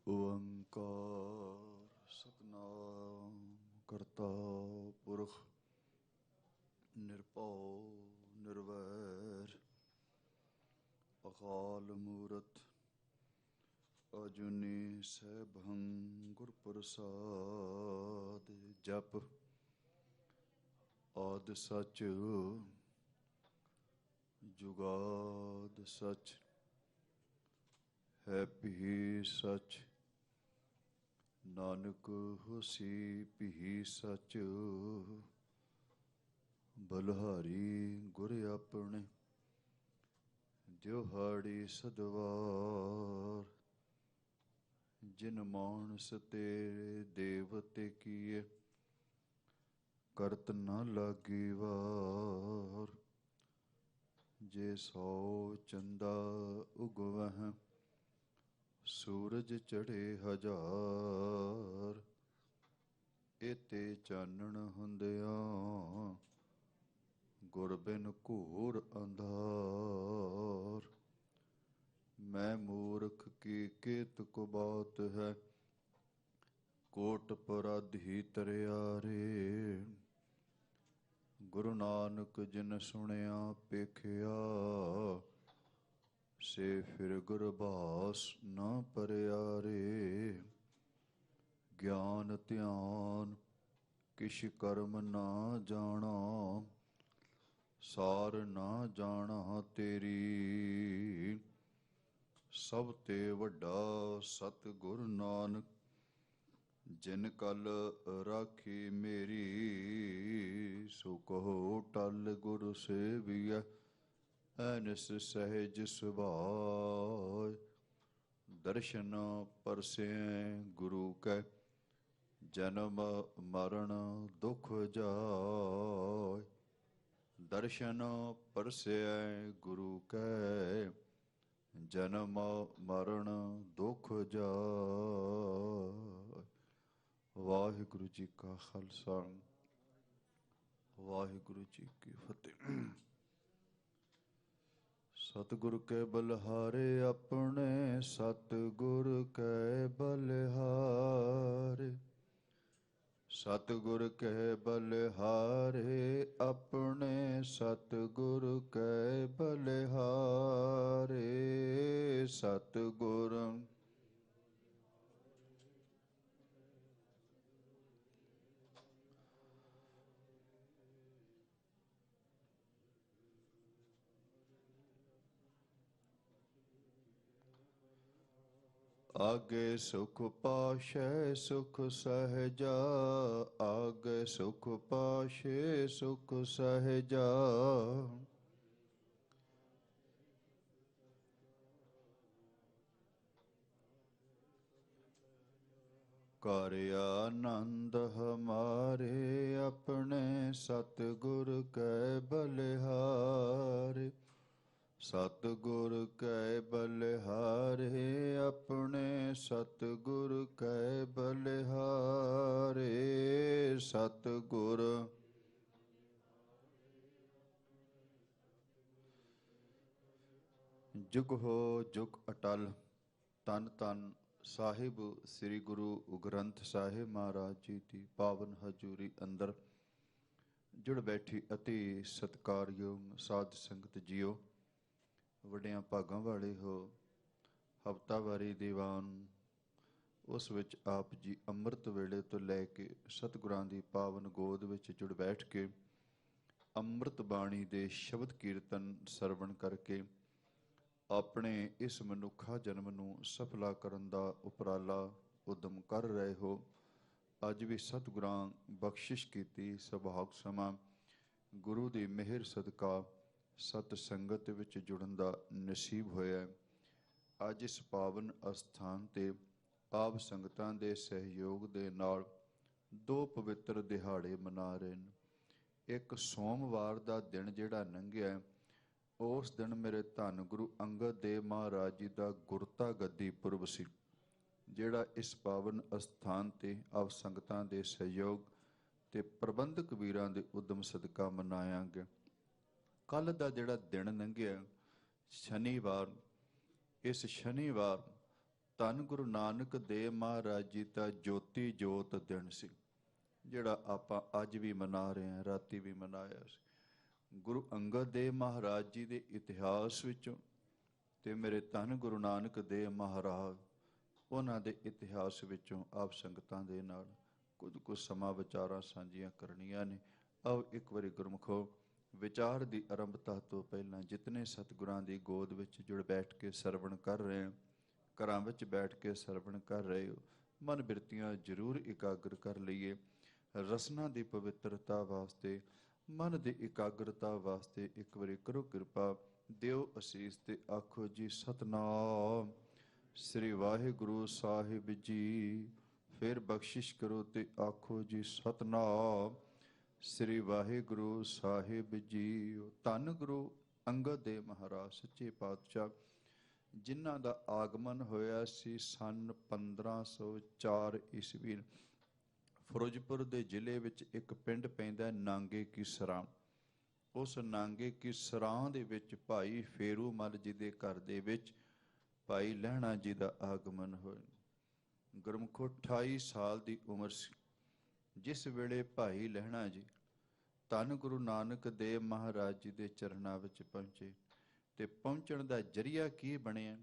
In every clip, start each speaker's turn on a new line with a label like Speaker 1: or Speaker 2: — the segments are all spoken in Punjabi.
Speaker 1: ਓੰਕਾਰ ਸਤਿਨਾਮ ਕਰਤਾ ਪੁਰਖ ਨਿਰਭਉ ਨਿਰਵੈਰ ਅਕਾਲ ਮੂਰਤ ਅਜੂਨੀ ਸੈਭੰ ਗੁਰ ਪ੍ਰਸਾਦ। ਜਪ ਆਦਿ ਸਚ ਜੁਗਾਦ ਸਚ ਹੈ ਭੀ ਸਚ ਨਾਨਕ ਹੋਸੀ ਭੀ ਸਚ। ਬਲਿਹਾਰੀ ਗੁਰ ਆਪਣੇ ਦਿਵਹਾੜੀ ਸਦਵਾਰ। ਜਿਨ ਮਾਨਸ ਤੇਰੇ ਦੇਵਤੇ ਕੀਏ ਕਰਤ ਨ ਲਾਗੀ ਵਾਰ। ਜੇ 100 ਚੰਦਾ ਉਗਵਹਿ ਸੂਰਜ ਚੜ੍ਹੇ ਹਜ਼ਾਰ। ਏਤੇ ਚਾਨਣ ਹੁੰਦਿਆਂ ਗੁਰ ਬਿਨ ਘੋਰ ਅੰਧਾਰ। ਮੈਂ ਮੂਰਖ ਕੀ ਕੇਤ ਕੋ ਬਾਤ ਹੈ ਕੋਟ ਪਰਾਧੀ ਤਰਿਆਰੇ। ਗੁਰੂ ਨਾਨਕ ਜਿਨ ਸੁਣਿਆ ਪੇਖਿਆ ਸੇ ਫਿਰ ਗੁਰਬਾਸ ਨਾ ਪਰਿਆਰੇ। ਗਿਆਨ ਧਿਆਨ ਕਿਛ ਕਰਮ ਨਾ ਜਾਣਾ ਸਾਰ ਨਾ ਜਾਣਾ ਤੇਰੀ। ਸਭ ਤੇ ਵੱਡਾ ਸਤਿਗੁਰ ਨਾਨਕ ਜਿਨ ਕਲ ਰਾਖੀ ਮੇਰੀ। ਸੋ ਕਹੋ ਟਲ ਗੁਰ ਸੇਵੀਐ ਐਨਿਸ ਸਹਿਜ ਸੁਭਾਇ। ਦਰਸ਼ਨ ਪਰਸੈ ਗੁਰੂ ਕੈ ਜਨਮ ਮਰਨ ਦੁਖ ਜਾਇ। ਦਰਸ਼ਨ ਪਰਸੈ ਗੁਰੂ ਕੈ ਜਨਮ ਮਰਨ ਦੁਖ ਜਾਇ। ਵਾਹਿਗੁਰੂ ਜੀ ਕਾ ਖਾਲਸਾ ਵਾਹਿਗੁਰੂ ਜੀ ਕੀ ਫਤਿਹ। ਸਤਿਗੁਰ ਕੈ ਬਲਿਹਾਰੇ ਆਪਣੇ ਸਤਿਗੁਰ ਕੈ ਬਲਿਹਾਰੇ। ਸਤਿਗੁਰ ਕੈ ਬਲਿਹਾਰੇ ਆਪਣੇ ਸਤਿਗੁਰ ਕੈ ਬਲਿਹਾਰੇ। ਸਤਿਗੁਰ ਆਗੇ ਸੁਖ ਪਾਸ਼ੈ ਸੁਖ ਸਹਿਜਾ। ਆਗੇ ਸੁਖ ਪਾਸ਼ੈ ਸੁਖ ਸਹਿਜਾ। ਕਰ ਆਨੰਦ ਹਮਾਰੇ ਆਪਣੇ ਸਤਿਗੁਰ ਕੈ ਬਲਿਹਾਰੇ। ਸਤਿਗੁਰ ਕੈ ਬਲਿਹਾਰੇ ਆਪਣੇ ਸਤਿਗੁਰ ਕੈ ਬਲਿਹਾਰੇ। ਸਤਿਗੁਰ ਜੁਗ ਹੋ ਜੁਗ ਅਟਲ। ਧੰਨ ਧੰਨ ਸਾਹਿਬ ਸ੍ਰੀ ਗੁਰੂ ਗ੍ਰੰਥ ਸਾਹਿਬ ਮਹਾਰਾਜ ਜੀ ਦੀ ਪਾਵਨ ਹਜ਼ੂਰੀ ਅੰਦਰ ਜੁੜ ਬੈਠੀ ਅਤੀ ਸਤਿਕਾਰਯੋਗ ਸਾਧ ਸੰਗਤ ਜੀਓ। ਵੱਡਿਆਂ ਭਾਗਾਂ ਵਾਲੇ ਹੋ। ਹਫ਼ਤਾਵਾਰੀ ਦੀਵਾਨ ਉਸ ਵਿੱਚ ਆਪ ਜੀ ਅੰਮ੍ਰਿਤ ਵੇਲੇ ਤੋਂ ਲੈ ਕੇ ਸਤਿਗੁਰਾਂ ਦੀ ਪਾਵਨ ਗੋਦ ਵਿੱਚ ਜੁੜ ਬੈਠ ਕੇ ਅੰਮ੍ਰਿਤ ਬਾਣੀ ਦੇ ਸ਼ਬਦ ਕੀਰਤਨ ਸਰਵਣ ਕਰਕੇ ਆਪਣੇ ਇਸ ਮਨੁੱਖਾ ਜਨਮ ਨੂੰ ਸਫਲਾ ਕਰਨ ਦਾ ਉਪਰਾਲਾ ਉਦਮ ਕਰ ਰਹੇ ਹੋ। ਅੱਜ ਵੀ ਸਤਿਗੁਰਾਂ ਬਖਸ਼ਿਸ਼ ਕੀਤੀ ਸੁਭਾਗ ਸਮਾਂ ਗੁਰੂ ਦੀ ਮਿਹਰ ਸਦਕਾ ਸਤ ਸੰਗਤ ਵਿੱਚ ਜੁੜਨ ਦਾ ਨਸੀਬ ਹੋਇਆ। ਅੱਜ ਇਸ ਪਾਵਨ ਅਸਥਾਨ ਤੇ ਆਪ ਸੰਗਤਾਂ ਦੇ ਸਹਿਯੋਗ ਦੇ ਨਾਲ 2 ਪਵਿੱਤਰ ਦਿਹਾੜੇ ਮਨਾ ਰਹੇ ਨੇ। ਇੱਕ ਸੋਮਵਾਰ ਦਾ ਦਿਨ ਜਿਹੜਾ ਲੰਘਿਆ ਉਸ ਦਿਨ ਮੇਰੇ ਧੰਨ ਗੁਰੂ ਅੰਗਦ ਦੇਵ ਮਹਾਰਾਜ ਜੀ ਦਾ ਗੁਰਤਾ ਗੱਦੀ ਪੁਰਬ ਸੀ, ਜਿਹੜਾ ਇਸ ਪਾਵਨ ਅਸਥਾਨ ਤੇ ਆਪ ਸੰਗਤਾਂ ਦੇ ਸਹਿਯੋਗ ਤੇ ਪ੍ਰਬੰਧਕ ਵੀਰਾਂ ਦੇ ਉਦਮ ਸਦਕਾ ਮਨਾਇਆ ਗਿਆ। ਕੱਲ੍ਹ ਦਾ ਜਿਹੜਾ ਦਿਨ ਲੰਘਿਆ ਸ਼ਨੀਵਾਰ, ਇਸ ਸ਼ਨੀਵਾਰ ਧੰਨ ਗੁਰੂ ਨਾਨਕ ਦੇਵ ਮਹਾਰਾਜ ਜੀ ਦਾ ਜੋਤੀ ਜੋਤ ਦਿਨ ਸੀ, ਜਿਹੜਾ ਆਪਾਂ ਅੱਜ ਵੀ ਮਨਾ ਰਹੇ ਹਾਂ, ਰਾਤੀ ਵੀ ਮਨਾਇਆ ਸੀ। ਗੁਰੂ ਅੰਗਦ ਦੇਵ ਮਹਾਰਾਜ ਜੀ ਦੇ ਇਤਿਹਾਸ ਵਿੱਚੋਂ ਤੇ ਮੇਰੇ ਧੰਨ ਗੁਰੂ ਨਾਨਕ ਦੇਵ ਮਹਾਰਾਜ ਉਹਨਾਂ ਦੇ ਇਤਿਹਾਸ ਵਿੱਚੋਂ ਆਪ ਸੰਗਤਾਂ ਦੇ ਨਾਲ ਕੁਝ ਸਮਾਂ ਵਿਚਾਰਾਂ ਸਾਂਝੀਆਂ ਕਰਨੀਆਂ ਨੇ। ਆਓ ਇੱਕ ਵਾਰੀ ਗੁਰਮੁਖੋ ਵਿਚਾਰ ਦੀ ਆਰੰਭਤਾ ਤੋਂ ਪਹਿਲਾਂ ਜਿਤਨੇ ਸਤਿਗੁਰਾਂ ਦੀ ਗੋਦ ਵਿੱਚ ਜੁੜ ਬੈਠ ਕੇ ਸਰਵਣ ਕਰ ਰਹੇ ਹੋ, ਘਰਾਂ ਵਿੱਚ ਬੈਠ ਕੇ ਸਰਵਣ ਕਰ ਰਹੇ ਹੋ, ਮਨ ਬਿਰਤੀਆਂ ਜ਼ਰੂਰ ਇਕਾਗਰ ਕਰ ਲਈਏ। ਰਸਨਾ ਦੀ ਪਵਿੱਤਰਤਾ ਵਾਸਤੇ, ਮਨ ਦੀ ਇਕਾਗਰਤਾ ਵਾਸਤੇ ਇੱਕ ਵਾਰੀ ਕਰੋ ਕਿਰਪਾ, ਦਿਓ ਅਸੀਸ ਤੇ ਆਖੋ ਜੀ ਸਤਨਾਮ ਸ੍ਰੀ ਵਾਹਿਗੁਰੂ ਸਾਹਿਬ ਜੀ। ਫਿਰ ਬਖਸ਼ਿਸ਼ ਕਰੋ ਤੇ ਆਖੋ ਜੀ ਸਤਨਾਮ ਸ੍ਰੀ ਵਾਹਿਗੁਰੂ ਸਾਹਿਬ ਜੀ। ਧੰਨ ਗੁਰੂ ਅੰਗਦ ਦੇਵ ਮਹਾਰਾਜ ਸੱਚੇ ਪਾਤਸ਼ਾਹ, ਜਿਨ੍ਹਾਂ ਦਾ ਆਗਮਨ ਹੋਇਆ ਸੀ ਸੰਨ 1504 ਈਸਵੀ। ਫਿਰੋਜ਼ਪੁਰ ਦੇ ਜ਼ਿਲ੍ਹੇ ਵਿੱਚ ਇੱਕ ਪਿੰਡ ਪੈਂਦਾ ਨਾਂਗੇ ਕੀ ਸਰਾਂ। ਉਸ ਨਾਂਗੇ ਕੀ ਸਰਾਂ ਦੇ ਵਿੱਚ ਭਾਈ ਫੇਰੂ ਮੱਲ ਜੀ ਦੇ ਘਰ ਦੇ ਵਿੱਚ ਭਾਈ ਲਹਿਣਾ ਜੀ ਦਾ ਆਗਮਨ ਹੋਇਆ। ਗੁਰਮੁਖੋ 28 ਸਾਲ ਦੀ ਉਮਰ ਸੀ ਜਿਸ ਵੇਲੇ ਭਾਈ ਲਹਿਣਾ ਜੀ ਧੰਨ ਗੁਰੂ ਨਾਨਕ ਦੇਵ ਮਹਾਰਾਜ ਜੀ ਦੇ ਚਰਨਾਂ ਵਿੱਚ ਪਹੁੰਚੇ। ਤੇ ਪਹੁੰਚਣ ਦਾ ਜ਼ਰੀਆ ਕੀ ਬਣਿਆ?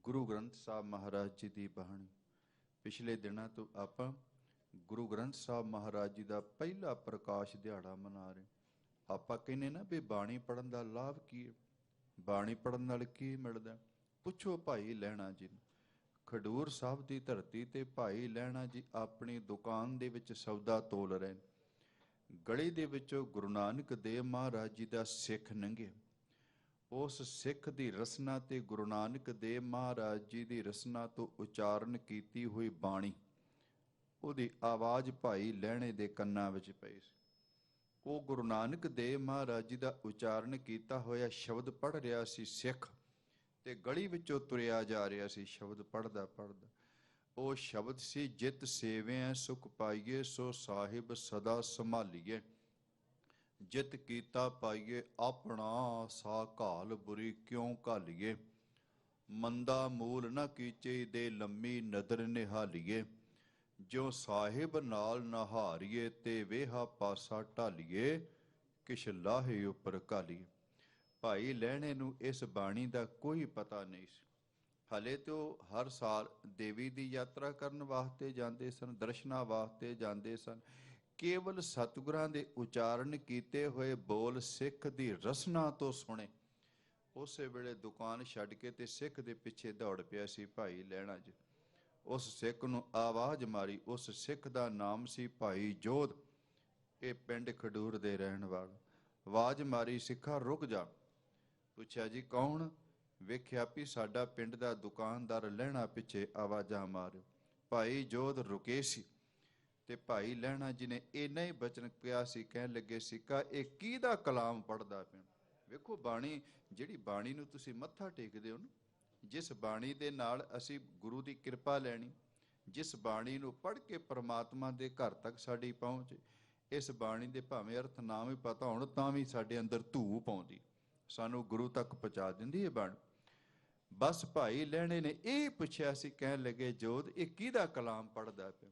Speaker 1: ਗੁਰੂ ਗ੍ਰੰਥ ਸਾਹਿਬ ਮਹਾਰਾਜ ਜੀ ਦੀ ਬਾਣੀ। ਪਿਛਲੇ ਦਿਨਾਂ ਤੋਂ ਆਪਾਂ ਗੁਰੂ ਗ੍ਰੰਥ ਸਾਹਿਬ ਮਹਾਰਾਜ ਜੀ ਦਾ ਪਹਿਲਾ ਪ੍ਰਕਾਸ਼ ਦਿਹਾੜਾ ਮਨਾ ਰਹੇ। ਆਪਾਂ ਕਹਿੰਦੇ ਨਾ ਵੀ ਬਾਣੀ ਪੜ੍ਹਨ ਦਾ ਲਾਭ ਕੀ ਹੈ, ਬਾਣੀ ਪੜ੍ਹਨ ਨਾਲ ਕੀ ਮਿਲਦਾ? ਪੁੱਛੋ ਭਾਈ ਲਹਿਣਾ ਜੀ ਨੂੰ। ਖਡੂਰ ਸਾਹਿਬ ਦੀ ਧਰਤੀ ਤੇ ਭਾਈ ਲਹਿਣਾ ਜੀ ਆਪਣੀ ਦੁਕਾਨ ਦੇ ਵਿੱਚ ਸੌਦਾ ਤੋਲ ਰਹੇ। ਗਲੀ ਦੇ ਵਿੱਚੋਂ ਗੁਰੂ ਨਾਨਕ ਦੇਵ ਮਹਾਰਾਜ ਜੀ ਦਾ ਸਿੱਖ ਲੰਘਿਆ। ਉਸ ਸਿੱਖ ਦੀ ਰਸਨਾ ਤੇ ਗੁਰੂ ਨਾਨਕ ਦੇਵ ਮਹਾਰਾਜ ਜੀ ਦੀ ਰਸਨਾ ਤੋਂ ਉਚਾਰਨ ਕੀਤੀ ਹੋਈ ਬਾਣੀ, ਉਹਦੀ ਆਵਾਜ਼ ਭਾਈ ਲਹਿਣੇ ਦੇ ਕੰਨਾਂ ਵਿੱਚ ਪਈ ਸੀ। ਉਹ ਗੁਰੂ ਨਾਨਕ ਦੇਵ ਮਹਾਰਾਜ ਜੀ ਦਾ ਉਚਾਰਨ ਕੀਤਾ ਹੋਇਆ ਸ਼ਬਦ ਪੜ੍ਹ ਰਿਹਾ ਸੀ ਸਿੱਖ, ਤੇ ਗਲੀ ਵਿੱਚੋਂ ਤੁਰਿਆ ਜਾ ਰਿਹਾ ਸੀ ਸ਼ਬਦ ਪੜ੍ਹਦਾ ਪੜ੍ਹਦਾ। ਉਹ ਸ਼ਬਦ ਸੀ, ਜਿਤ ਸੇਵਿਆ ਸੁਖ ਪਾਈਏ ਸੋ ਸਾਹਿਬ ਸਦਾ ਸੰਭਾਲੀਏ, ਜਿਤ ਕੀਤਾ ਪਾਈਏ ਆਪਣਾ ਸਾ ਘਾਲ ਬੁਰੀ ਕਿਉਂ ਘਾਲੀਏ, ਮੰਦਾ ਮੂਲ ਨਾ ਕੀਚੇ ਦੇ ਲੰਮੀ ਨਦਰ ਨਿਹਾਲੀਏ, ਜੋ ਸਾਹਿਬ ਨਾਲ ਨਹਾਰੀਏ ਤੇ ਵੇਹਾ ਪਾਸਾ ਢਾਲੀਏ, ਕਿਛ ਲਾਹੇ ਉੱਪਰ ਘਾਲੀਏ। ਭਾਈ ਲਹਿਣੇ ਨੂੰ ਇਸ ਬਾਣੀ ਦਾ ਕੋਈ ਪਤਾ ਨਹੀਂ ਸੀ। ਹਲੇ ਤੇ ਉਹ ਹਰ ਸਾਲ ਦੇਵੀ ਦੀ ਯਾਤਰਾ ਕਰਨ ਵਾਸਤੇ ਜਾਂਦੇ ਸਨ, ਦਰਸ਼ਨਾਂ ਵਾਸਤੇ ਜਾਂਦੇ ਸਨ। ਕੇਵਲ ਸਤਿਗੁਰਾਂ ਦੇ ਉਚਾਰਨ ਕੀਤੇ ਹੋਏ ਬੋਲ ਸਿੱਖ ਦੀ ਰਸਨਾ ਤੋਂ ਸੁਣੇ। ਉਸੇ ਵੇਲੇ ਦੁਕਾਨ ਛੱਡ ਕੇ ਤੇ ਸਿੱਖ ਦੇ ਪਿੱਛੇ ਦੌੜ ਪਿਆ ਸੀ ਭਾਈ ਲਹਿਣਾ ਜੀ। ਉਸ ਸਿੱਖ ਨੂੰ ਆਵਾਜ਼ ਮਾਰੀ। ਉਸ ਸਿੱਖ ਦਾ ਨਾਮ ਸੀ ਭਾਈ ਜੋਧ। ਇਹ ਪਿੰਡ ਖਡੂਰ ਦੇ ਰਹਿਣ ਵਾਲਾ। ਆਵਾਜ਼ ਮਾਰੀ, ਸਿੱਖਾ ਰੁਕ ਜਾ। ਪੁੱਛਿਆ ਜੀ ਕੌਣ? ਵੇਖਿਆ ਵੀ ਸਾਡਾ ਪਿੰਡ ਦਾ ਦੁਕਾਨਦਾਰ ਲਹਿਣਾ ਪਿੱਛੇ ਆਵਾਜ਼ਾਂ ਮਾਰ। ਭਾਈ ਜੋਧ ਰੁਕੇ ਸੀ ਤੇ ਭਾਈ ਲਹਿਣਾ ਜੀ ਨੇ ਇੰਨਾ ਹੀ ਬਚਨ ਕਿਹਾ ਸੀ। ਕਹਿਣ ਲੱਗੇ, ਸਿੱਕਾ ਇਹ ਕਿਹਦਾ ਕਲਾਮ ਪੜ੍ਹਦਾ ਪਿਆ? ਵੇਖੋ ਬਾਣੀ, ਜਿਹੜੀ ਬਾਣੀ ਨੂੰ ਤੁਸੀਂ ਮੱਥਾ ਟੇਕਦੇ ਹੋ ਨਾ, ਜਿਸ ਬਾਣੀ ਦੇ ਨਾਲ ਅਸੀਂ ਗੁਰੂ ਦੀ ਕਿਰਪਾ ਲੈਣੀ, ਜਿਸ ਬਾਣੀ ਨੂੰ ਪੜ੍ਹ ਕੇ ਪ੍ਰਮਾਤਮਾ ਦੇ ਘਰ ਤੱਕ ਸਾਡੀ ਪਹੁੰਚ, ਇਸ ਬਾਣੀ ਦੇ ਭਾਵੇਂ ਅਰਥ ਨਾ ਵੀ ਪਤਾ ਹੋਣ ਤਾਂ ਵੀ ਸਾਡੇ ਅੰਦਰ ਧੂਪ ਆਉਂਦੀ, ਸਾਨੂੰ ਗੁਰੂ ਤੱਕ ਪਹੁੰਚਾ ਦਿੰਦੀ ਹੈ ਬਾਣੀ। ਬਸ ਭਾਈ ਲਹਿਣੇ ਨੇ ਇਹ ਪੁੱਛਿਆ ਸੀ। ਕਹਿਣ ਲੱਗੇ, ਜੋਧ ਇਹ ਕਿਹਦਾ ਕਲਾਮ ਪੜ੍ਹਦਾ ਪਿਆ?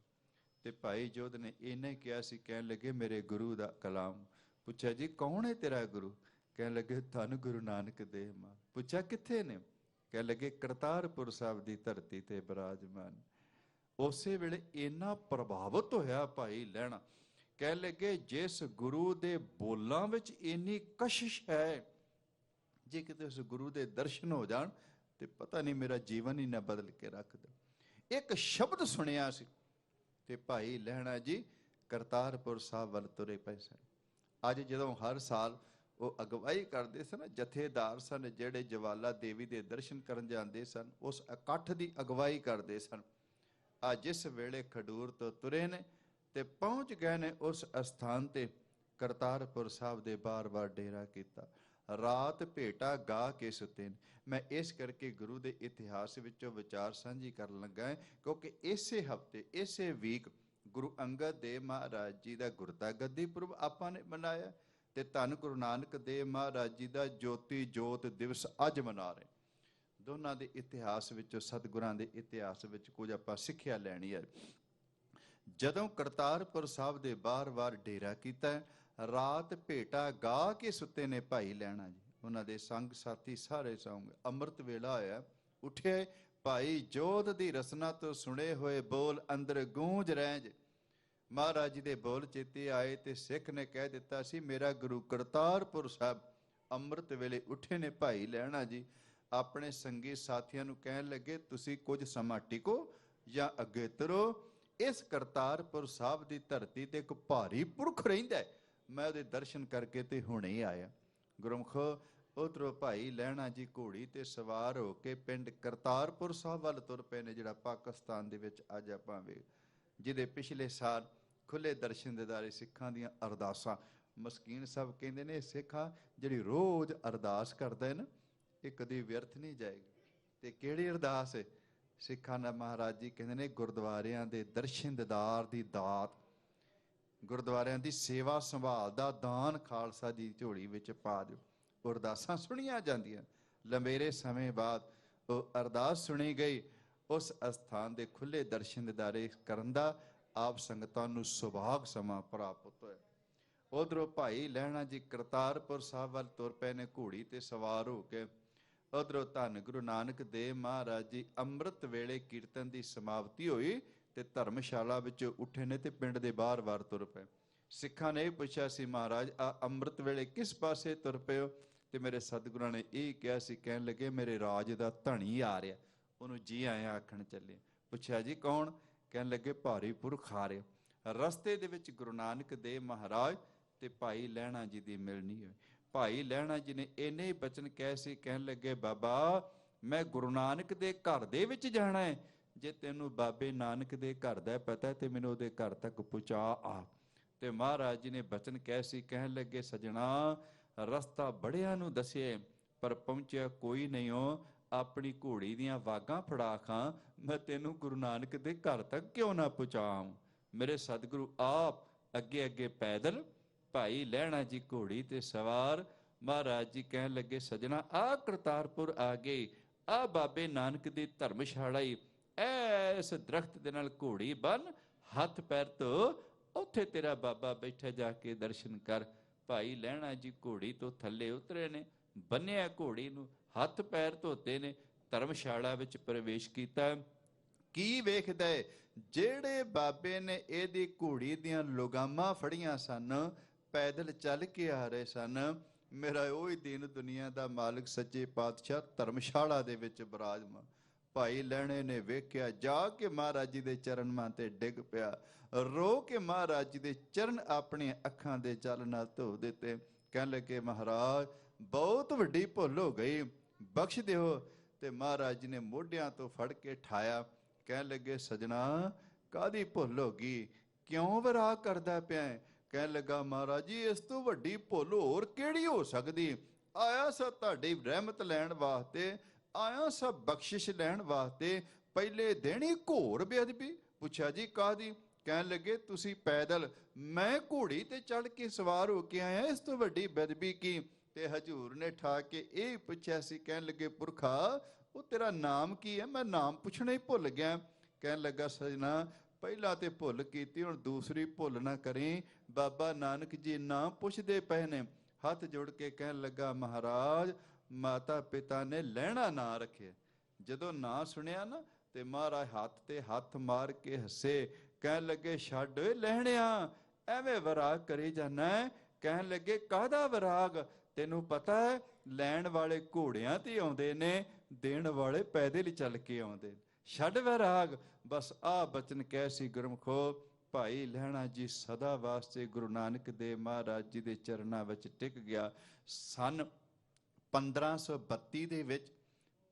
Speaker 1: ਤੇ ਭਾਈ ਜੋਧ ਨੇ ਇਹਨੇ ਕਿਹਾ ਸੀ। ਕਹਿਣ ਲੱਗੇ, ਮੇਰੇ ਗੁਰੂ ਦਾ ਕਲਾਮ। ਪੁੱਛਿਆ ਜੀ ਕੌਣ ਹੈ ਤੇਰਾ ਗੁਰੂ? ਕਹਿਣ ਲੱਗੇ, ਧੰਨ ਗੁਰੂ ਨਾਨਕ ਦੇਵ ਮਾਂ। ਪੁੱਛਿਆ ਕਿੱਥੇ ਨੇ? ਕਹਿਣ ਲੱਗੇ, ਕਰਤਾਰਪੁਰ ਸਾਹਿਬ ਦੀ ਧਰਤੀ ਤੇ ਬਿਰਾਜਮਾਨ। ਉਸੇ ਵੇਲੇ ਇੰਨਾ ਪ੍ਰਭਾਵਿਤ ਹੋਇਆ ਭਾਈ ਲਹਿਣਾ। ਕਹਿਣ ਲੱਗੇ, ਜਿਸ ਗੁਰੂ ਦੇ ਬੋਲਾਂ ਵਿੱਚ ਇੰਨੀ ਕਸ਼ਿਸ਼ ਹੈ, ਜੇ ਕਿਤੇ ਉਸ ਗੁਰੂ ਦੇ ਦਰਸ਼ਨ ਹੋ ਜਾਣ ਤੇ ਪਤਾ ਨਹੀਂ ਮੇਰਾ ਜੀਵਨ ਹੀ ਨਾ ਬਦਲ ਕੇ ਰੱਖ ਦੇ। ਇੱਕ ਸ਼ਬਦ ਸੁਣਿਆ ਸੀ ਤੇ ਭਾਈ ਲਹਿਣਾ ਜੀ ਕਰਤਾਰਪੁਰ ਸਾਹਿਬ ਵੱਲ ਤੁਰੇ ਪਏ ਸਨ। ਅੱਜ ਜਦੋਂ ਹਰ ਸਾਲ ਉਹ ਅਗਵਾਈ ਕਰਦੇ ਸਨ, ਜਥੇਦਾਰ ਸਨ ਜਿਹੜੇ ਜਵਾਲਾ ਦੇਵੀ ਦੇ ਦਰਸ਼ਨ ਕਰਨ ਜਾਂਦੇ ਸਨ, ਉਸ ਇਕੱਠ ਦੀ ਅਗਵਾਈ ਕਰਦੇ ਸਨ। ਅੱਜ ਜਿਸ ਵੇਲੇ ਖਡੂਰ ਤੋਂ ਤੁਰੇ ਨੇ ਤੇ ਪਹੁੰਚ ਗਏ ਨੇ ਉਸ ਅਸਥਾਨ ਤੇ, ਕਰਤਾਰਪੁਰ ਸਾਹਿਬ ਦੇ ਬਾਰ-ਬਾਰ ਡੇਰਾ ਕੀਤਾ। ਰਾਤ ਭੇਟਾ ਗਾ ਕੇ ਸੁੱਤੇ ਨੇ। ਮੈਂ ਇਸ ਕਰਕੇ ਗੁਰੂ ਦੇ ਇਤਿਹਾਸ ਵਿੱਚੋਂ ਵਿਚਾਰ ਸਾਂਝੀ ਕਰਨ ਲੱਗਾ, ਕਿਉਂਕਿ ਇਸੇ ਹਫ਼ਤੇ, ਇਸੇ ਵੀਕ ਗੁਰੂ ਅੰਗਦ ਦੇਵ ਮਹਾਰਾਜ ਜੀ ਦਾ ਗੁਰਤਾ ਗੱਦੀ ਪੁਰਬ ਆਪਾਂ ਨੇ ਮਨਾਇਆ ਤੇ ਧੰਨ ਗੁਰੂ ਨਾਨਕ ਦੇਵ ਮਹਾਰਾਜ ਜੀ ਦਾ ਜੋਤੀ ਜੋਤ ਦਿਵਸ ਅੱਜ ਮਨਾ ਰਹੇ। ਦੋਨਾਂ ਦੇ ਇਤਿਹਾਸ ਵਿੱਚੋਂ, ਸਤਿਗੁਰਾਂ ਦੇ ਇਤਿਹਾਸ ਵਿੱਚ ਕੁਝ ਆਪਾਂ ਸਿੱਖਿਆ ਲੈਣੀ ਹੈ। ਜਦੋਂ ਕਰਤਾਰਪੁਰ ਸਾਹਿਬ ਦੇ ਬਾਰ-ਬਾਰ ਡੇਰਾ ਕੀਤਾ, ਰਾਤ ਭੇਟਾ ਗਾ ਕੇ ਸੁੱਤੇ ਨੇ ਭਾਈ ਲਹਿਣਾ ਜੀ। ਉਹਨਾਂ ਦੇ ਸੰਗ ਸਾਥੀ ਸਾਰੇ ਸੌਂ ਗਏ। ਅੰਮ੍ਰਿਤ ਵੇਲਾ ਹੋਇਆ, ਉੱਠੇ ਭਾਈ ਜੋਧ ਦੀ ਰਸਨਾ ਤੋਂ ਸੁਣੇ ਹੋਏ ਬੋਲ ਅੰਦਰ ਗੂੰਜ ਰਹਿ। ਮਹਾਰਾਜ ਜੀ ਦੇ ਬੋਲ ਚੇਤੇ ਆਏ ਤੇ ਸਿੱਖ ਨੇ ਕਹਿ ਦਿੱਤਾ ਸੀ, ਮੇਰਾ ਗੁਰੂ ਕਰਤਾਰਪੁਰ ਸਾਹਿਬ ਅੰਮ੍ਰਿਤ ਵੇਲੇ ਉੱਠੇ ਨੇ ਭਾਈ ਲਹਿਣਾ ਜੀ। ਆਪਣੇ ਸੰਗੀ ਸਾਥੀਆਂ ਨੂੰ ਕਹਿਣ ਲੱਗੇ, ਤੁਸੀਂ ਕੁਝ ਸਮਾਂ ਟਿਕੋ ਜਾਂ ਅੱਗੇ ਤੁਰੋ। ਇਸ ਕਰਤਾਰਪੁਰ ਸਾਹਿਬ ਦੀ ਧਰਤੀ ਤੇ ਇੱਕ ਭਾਰੀ ਪੁਰਖ ਰਹਿੰਦਾ, ਮੈਂ ਉਹਦੇ ਦਰਸ਼ਨ ਕਰਕੇ ਤੇ ਹੁਣੇ ਹੀ ਆਇਆ। ਗੁਰਮੁਖੋ, ਉਧਰੋਂ ਭਾਈ ਲਹਿਣਾ ਜੀ ਘੋੜੀ ਤੇ ਸਵਾਰ ਹੋ ਕੇ ਪਿੰਡ ਕਰਤਾਰਪੁਰ ਸਾਹਿਬ ਵੱਲ ਤੁਰ ਪਏ ਨੇ, ਜਿਹੜਾ ਪਾਕਿਸਤਾਨ ਦੇ ਵਿੱਚ ਅੱਜ ਆਪਾਂ ਵੇਖ, ਜਿਹਦੇ ਪਿਛਲੇ ਸਾਲ ਖੁੱਲੇ ਦਰਸ਼ਨ ਦਿਦਾਰੇ ਸਿੱਖਾਂ ਦੀਆਂ ਅਰਦਾਸਾਂ। ਮਸਕੀਨ ਸਾਹਿਬ ਕਹਿੰਦੇ ਨੇ, ਸਿੱਖਾਂ ਜਿਹੜੀ ਰੋਜ਼ ਅਰਦਾਸ ਕਰਦਾ ਹੈ ਨਾ, ਇਹ ਕਦੀ ਵਿਅਰਥ ਨਹੀਂ ਜਾਏਗੀ। ਤੇ ਕਿਹੜੀ ਅਰਦਾਸ ਹੈ? ਸਿੱਖਾਂ ਦਾ ਮਹਾਰਾਜ ਜੀ ਕਹਿੰਦੇ ਨੇ, ਗੁਰਦੁਆਰਿਆਂ ਦੇ ਦਰਸ਼ਨ ਦਿਦਾਰ ਦੀ ਦਾਤ, ਗੁਰਦੁਆਰਿਆਂ ਦੀ ਸੇਵਾ ਸੰਭਾਲ ਦਾ ਦਾਨ ਖਾਲਸਾ ਦੀ ਝੋਲੀ ਵਿੱਚ ਪਾ ਦਿਓ। ਅਰਦਾਸਾਂ ਸੁਣੀਆਂ ਜਾਂਦੀਆਂ। ਲੰਬੇਰੇ ਸਮੇਂ ਬਾਅਦ ਉਹ ਅਰਦਾਸ ਸੁਣੀ ਗਈ। ਉਸ ਅਸਥਾਨ ਦੇ ਖੁੱਲੇ ਦਰਸ਼ਨ ਦਿਦਾਰੇ ਕਰਨ ਦਾ ਆਪ ਸੰਗਤਾਂ ਨੂੰ ਸੁਭਾਗ ਸਮਾਂ ਪ੍ਰਾਪਤ ਹੋਇਆ। ਉਧਰੋਂ ਭਾਈ ਲਹਿਣਾ ਜੀ ਕਰਤਾਰਪੁਰ ਸਾਹਿਬ ਵੱਲ ਤੁਰ ਪਏ ਨੇ ਘੋੜੀ ਤੇ ਸਵਾਰ ਹੋ ਕੇ। ਉਧਰੋਂ ਧੰਨ ਗੁਰੂ ਨਾਨਕ ਦੇਵ ਮਹਾਰਾਜ ਜੀ ਅੰਮ੍ਰਿਤ ਵੇਲੇ ਕੀਰਤਨ ਦੀ ਸਮਾਪਤੀ ਹੋਈ ਤੇ ਧਰਮਸ਼ਾਲਾ ਵਿੱਚ ਉੱਠੇ ਨੇ ਤੇ ਪਿੰਡ ਦੇ ਬਾਹਰ ਤੁਰ ਪਏ। ਸਿੱਖਾਂ ਨੇ ਇਹ ਪੁੱਛਿਆ ਸੀ, ਮਹਾਰਾਜ ਆ ਅੰਮ੍ਰਿਤ ਵੇਲੇ ਕਿਸ ਪਾਸੇ ਤੁਰ ਪਏ ਹੋ? ਤੇ ਮੇਰੇ ਸਤਿਗੁਰਾਂ ਨੇ ਇਹ ਕਿਹਾ ਸੀ, ਕਹਿਣ ਲੱਗੇ, ਮੇਰੇ ਰਾਜ ਦਾ ਧਣੀ ਆ ਰਿਹਾ, ਉਹਨੂੰ ਜੀ ਆਇਆਂ ਆਖਣ ਚੱਲੇ। ਪੁੱਛਿਆ ਜੀ ਕੌਣ? ਕਹਿਣ ਲੱਗੇ, ਭਾਰੀ ਪੁਰਖ ਆ ਰਿਹਾ। ਰਸਤੇ ਦੇ ਵਿੱਚ ਗੁਰੂ ਨਾਨਕ ਦੇਵ ਮਹਾਰਾਜ ਤੇ ਭਾਈ ਲਹਿਣਾ ਜੀ ਦੀ ਮਿਲਣੀ ਹੋਈ। ਭਾਈ ਲਹਿਣਾ ਜੀ ਨੇ ਇੰਨੇ ਹੀ ਬਚਨ ਕਹੇ ਸੀ, ਕਹਿਣ ਲੱਗੇ, ਬਾਬਾ ਮੈਂ ਗੁਰੂ ਨਾਨਕ ਦੇ ਘਰ ਦੇ ਵਿੱਚ ਜਾਣਾ ਹੈ, ਜੇ ਤੈਨੂੰ ਬਾਬੇ ਨਾਨਕ ਦੇ ਘਰ ਦਾ ਪਤਾ ਤੇ ਮੈਨੂੰ ਉਹਦੇ ਘਰ ਤੱਕ ਪਹੁੰਚਾ ਆ। ਤੇ ਮਹਾਰਾਜ ਜੀ ਨੇ ਬਚਨ ਕਹੇ ਸੀ, ਕਹਿਣ ਲੱਗੇ, ਸਜਣਾ ਰਸਤਾ ਬੜਿਆਂ ਨੂੰ ਦੱਸੇ ਪਰ ਪਹੁੰਚਿਆ ਕੋਈ ਨਹੀਂ ਹੋ। ਆਪਣੀ ਘੋੜੀ ਦੀਆਂ ਵਾਗਾਂ ਫੜਾ ਖਾਂ, ਮੈਂ ਤੈਨੂੰ ਗੁਰੂ ਨਾਨਕ ਦੇ ਘਰ ਤੱਕ ਕਿਉਂ ਨਾ ਪਹੁੰਚਾਵਾਂ। ਮੇਰੇ ਸਤਿਗੁਰੂ ਆਪ ਅੱਗੇ ਅੱਗੇ ਪੈਦਲ, ਭਾਈ ਲਹਿਣਾ ਜੀ ਘੋੜੀ ਤੇ ਸਵਾਰ। ਮਹਾਰਾਜ ਜੀ ਕਹਿਣ ਲੱਗੇ, ਸਜਣਾ ਆ ਕਰਤਾਰਪੁਰ ਆ ਗਏ, ਆ ਬਾਬੇ ਨਾਨਕ ਦੀ ਧਰਮਸ਼ਾਲਾ ਹੀ, ਐਸ ਦਰਖਤ ਦੇ ਨਾਲ ਘੋੜੀ ਬੰਨ, ਹੱਥ ਪੈਰ ਧੋ, ਉੱਥੇ ਤੇਰਾ ਬਾਬਾ ਬੈਠਾ, ਜਾ ਕੇ ਦਰਸ਼ਨ ਕਰ। ਭਾਈ ਲਹਿਣਾ ਜੀ ਘੋੜੀ ਤੋਂ ਥੱਲੇ ਉਤਰੇ ਨੇ, ਬੰਨਿਆ ਘੋੜੀ ਨੂੰ, ਹੱਥ ਪੈਰ ਧੋਤੇ ਨੇ, ਧਰਮਸ਼ਾਲਾ ਵਿੱਚ ਪ੍ਰਵੇਸ਼ ਕੀਤਾ। ਕੀ ਵੇਖਦਾ ਹੈ? ਜਿਹੜੇ ਬਾਬੇ ਨੇ ਇਹਦੀ ਘੋੜੀ ਦੀਆਂ ਲੁਗਾਮਾਂ ਫੜੀਆਂ ਸਨ, ਪੈਦਲ ਚੱਲ ਕੇ ਆ ਰਹੇ ਸਨ, ਮੇਰਾ ਉਹੀ ਦੀਨ ਦੁਨੀਆ ਦਾ ਮਾਲਕ ਸੱਚੇ ਪਾਤਸ਼ਾਹ ਧਰਮਸ਼ਾਲਾ ਦੇ ਵਿੱਚ ਬਿਰਾਜਮਾਨ। ਭਾਈ ਲਹਿਣੇ ਨੇ ਵੇਖਿਆ, ਜਾ ਕੇ ਮਹਾਰਾਜ ਜੀ ਦੇ ਚਰਨਾਂ ਤੇ ਡਿੱਗ ਪਿਆ, ਰੋ ਕੇ ਮਹਾਰਾਜ ਜੀ ਦੇ ਚਰਨ ਆਪਣੀਆਂ ਅੱਖਾਂ ਦੇ ਜਲ ਨਾਲ ਧੋ ਦਿੱਤੇ। ਕਹਿਣ ਲੱਗੇ, ਮਹਾਰਾਜ ਬਹੁਤ ਵੱਡੀ ਭੁੱਲ ਹੋ ਗਈ, ਬਖਸ਼ ਦਿਓ। ਤੇ ਮਹਾਰਾਜ ਜੀ ਨੇ ਮੋਢਿਆਂ ਤੋਂ ਫੜ ਕੇ ਠਾਇਆ। ਕਹਿਣ ਲੱਗੇ, ਸਜਣਾ ਕਾਹਦੀ ਭੁੱਲ ਹੋ ਗਈ, ਕਿਉਂ ਵਿਰਾਗ ਕਰਦਾ ਪਿਆ? ਕਹਿਣ ਲੱਗਾ, ਮਹਾਰਾਜ ਜੀ ਇਸ ਤੋਂ ਵੱਡੀ ਭੁੱਲ ਹੋਰ ਕਿਹੜੀ ਹੋ ਸਕਦੀ? ਆਇਆ ਸਾ ਤੁਹਾਡੀ ਰਹਿਮਤ ਲੈਣ ਵਾਸਤੇ, ਆਇਆ ਸਾ ਬਖਸ਼ਿਸ਼ ਲੈਣ ਵਾਸਤੇ, ਪਹਿਲੇ ਦਿਨ ਹੀ ਘੋਰ ਬੇਅਦਬੀ। ਪੁੱਛਿਆ ਜੀ ਕਾਹਦੀ? ਕਹਿਣ ਲੱਗੇ, ਤੁਸੀਂ ਪੈਦਲ, ਮੈਂ ਘੋੜੀ ਤੇ ਚੜ੍ਹ ਕੇ ਸਵਾਰ ਹੋ ਕੇ ਆਇਆ, ਇਸ ਤੋਂ ਵੱਡੀ ਬੇਅਦਬੀ ਕੀ? ਤੇ ਹਜ਼ੂਰ ਨੇ ਠਾ ਕੇ ਇਹ ਪੁੱਛਿਆ ਸੀ। ਕਹਿਣ ਲੱਗੇ, ਪੁਰਖਾ ਉਹ ਤੇਰਾ ਨਾਮ ਕੀ ਹੈ? ਮੈਂ ਨਾਮ ਪੁੱਛਣਾ ਹੀ ਭੁੱਲ ਗਿਆ। ਕਹਿਣ ਲੱਗਾ, ਸਜਣਾ ਪਹਿਲਾਂ ਤੇ ਭੁੱਲ ਕੀਤੀ, ਹੁਣ ਦੂਸਰੀ ਭੁੱਲ ਨਾ ਕਰੀ। ਬਾਬਾ ਨਾਨਕ ਜੀ ਨਾਮ ਪੁੱਛਦੇ ਪਏ ਨੇ। ਹੱਥ ਜੋੜ ਕੇ ਕਹਿਣ ਲੱਗਾ, ਮਹਾਰਾਜ ਮਾਤਾ ਪਿਤਾ ਨੇ ਲਹਿਣਾ ਨਾਂ ਰੱਖਿਆ। ਜਦੋਂ ਨਾਂ ਸੁਣਿਆ ਨਾ ਤੇ ਮਹਾਰਾਜ ਹੱਥ ਤੇ ਹੱਥ ਮਾਰ ਕੇ ਹੱਸੇ। ਕਹਿਣ ਲੱਗੇ, ਛੱਡ ਓਏ ਲਹਿਣਿਆ, ਐਵੇਂ ਵਿਰਾਗ ਕਰੀ ਜਾਣਾ। ਕਹਿਣ ਲੱਗੇ, ਕਾਹਦਾ ਵਿਰਾਗ? ਤੈਨੂੰ ਪਤਾ ਹੈ ਲੈਣ ਵਾਲੇ ਘੋੜਿਆਂ ਤੇ ਆਉਂਦੇ ਨੇ, ਦੇਣ ਵਾਲੇ ਪੈਦਲ ਹੀ ਚੱਲ ਕੇ ਆਉਂਦੇ। ਛੱਡ ਵਿਰਾਗ। ਬਸ ਆਹ ਬਚਨ ਕਹਿ ਸੀ ਗੁਰਮਖੋ। ਭਾਈ ਲਹਿਣਾ ਜੀ ਸਦਾ ਵਾਸਤੇ ਗੁਰੂ ਨਾਨਕ ਦੇਵ ਮਹਾਰਾਜ ਜੀ ਦੇ ਚਰਨਾਂ ਵਿੱਚ ਟਿਕ ਗਿਆ। ਸਨ 1532 ਦੇ ਵਿੱਚ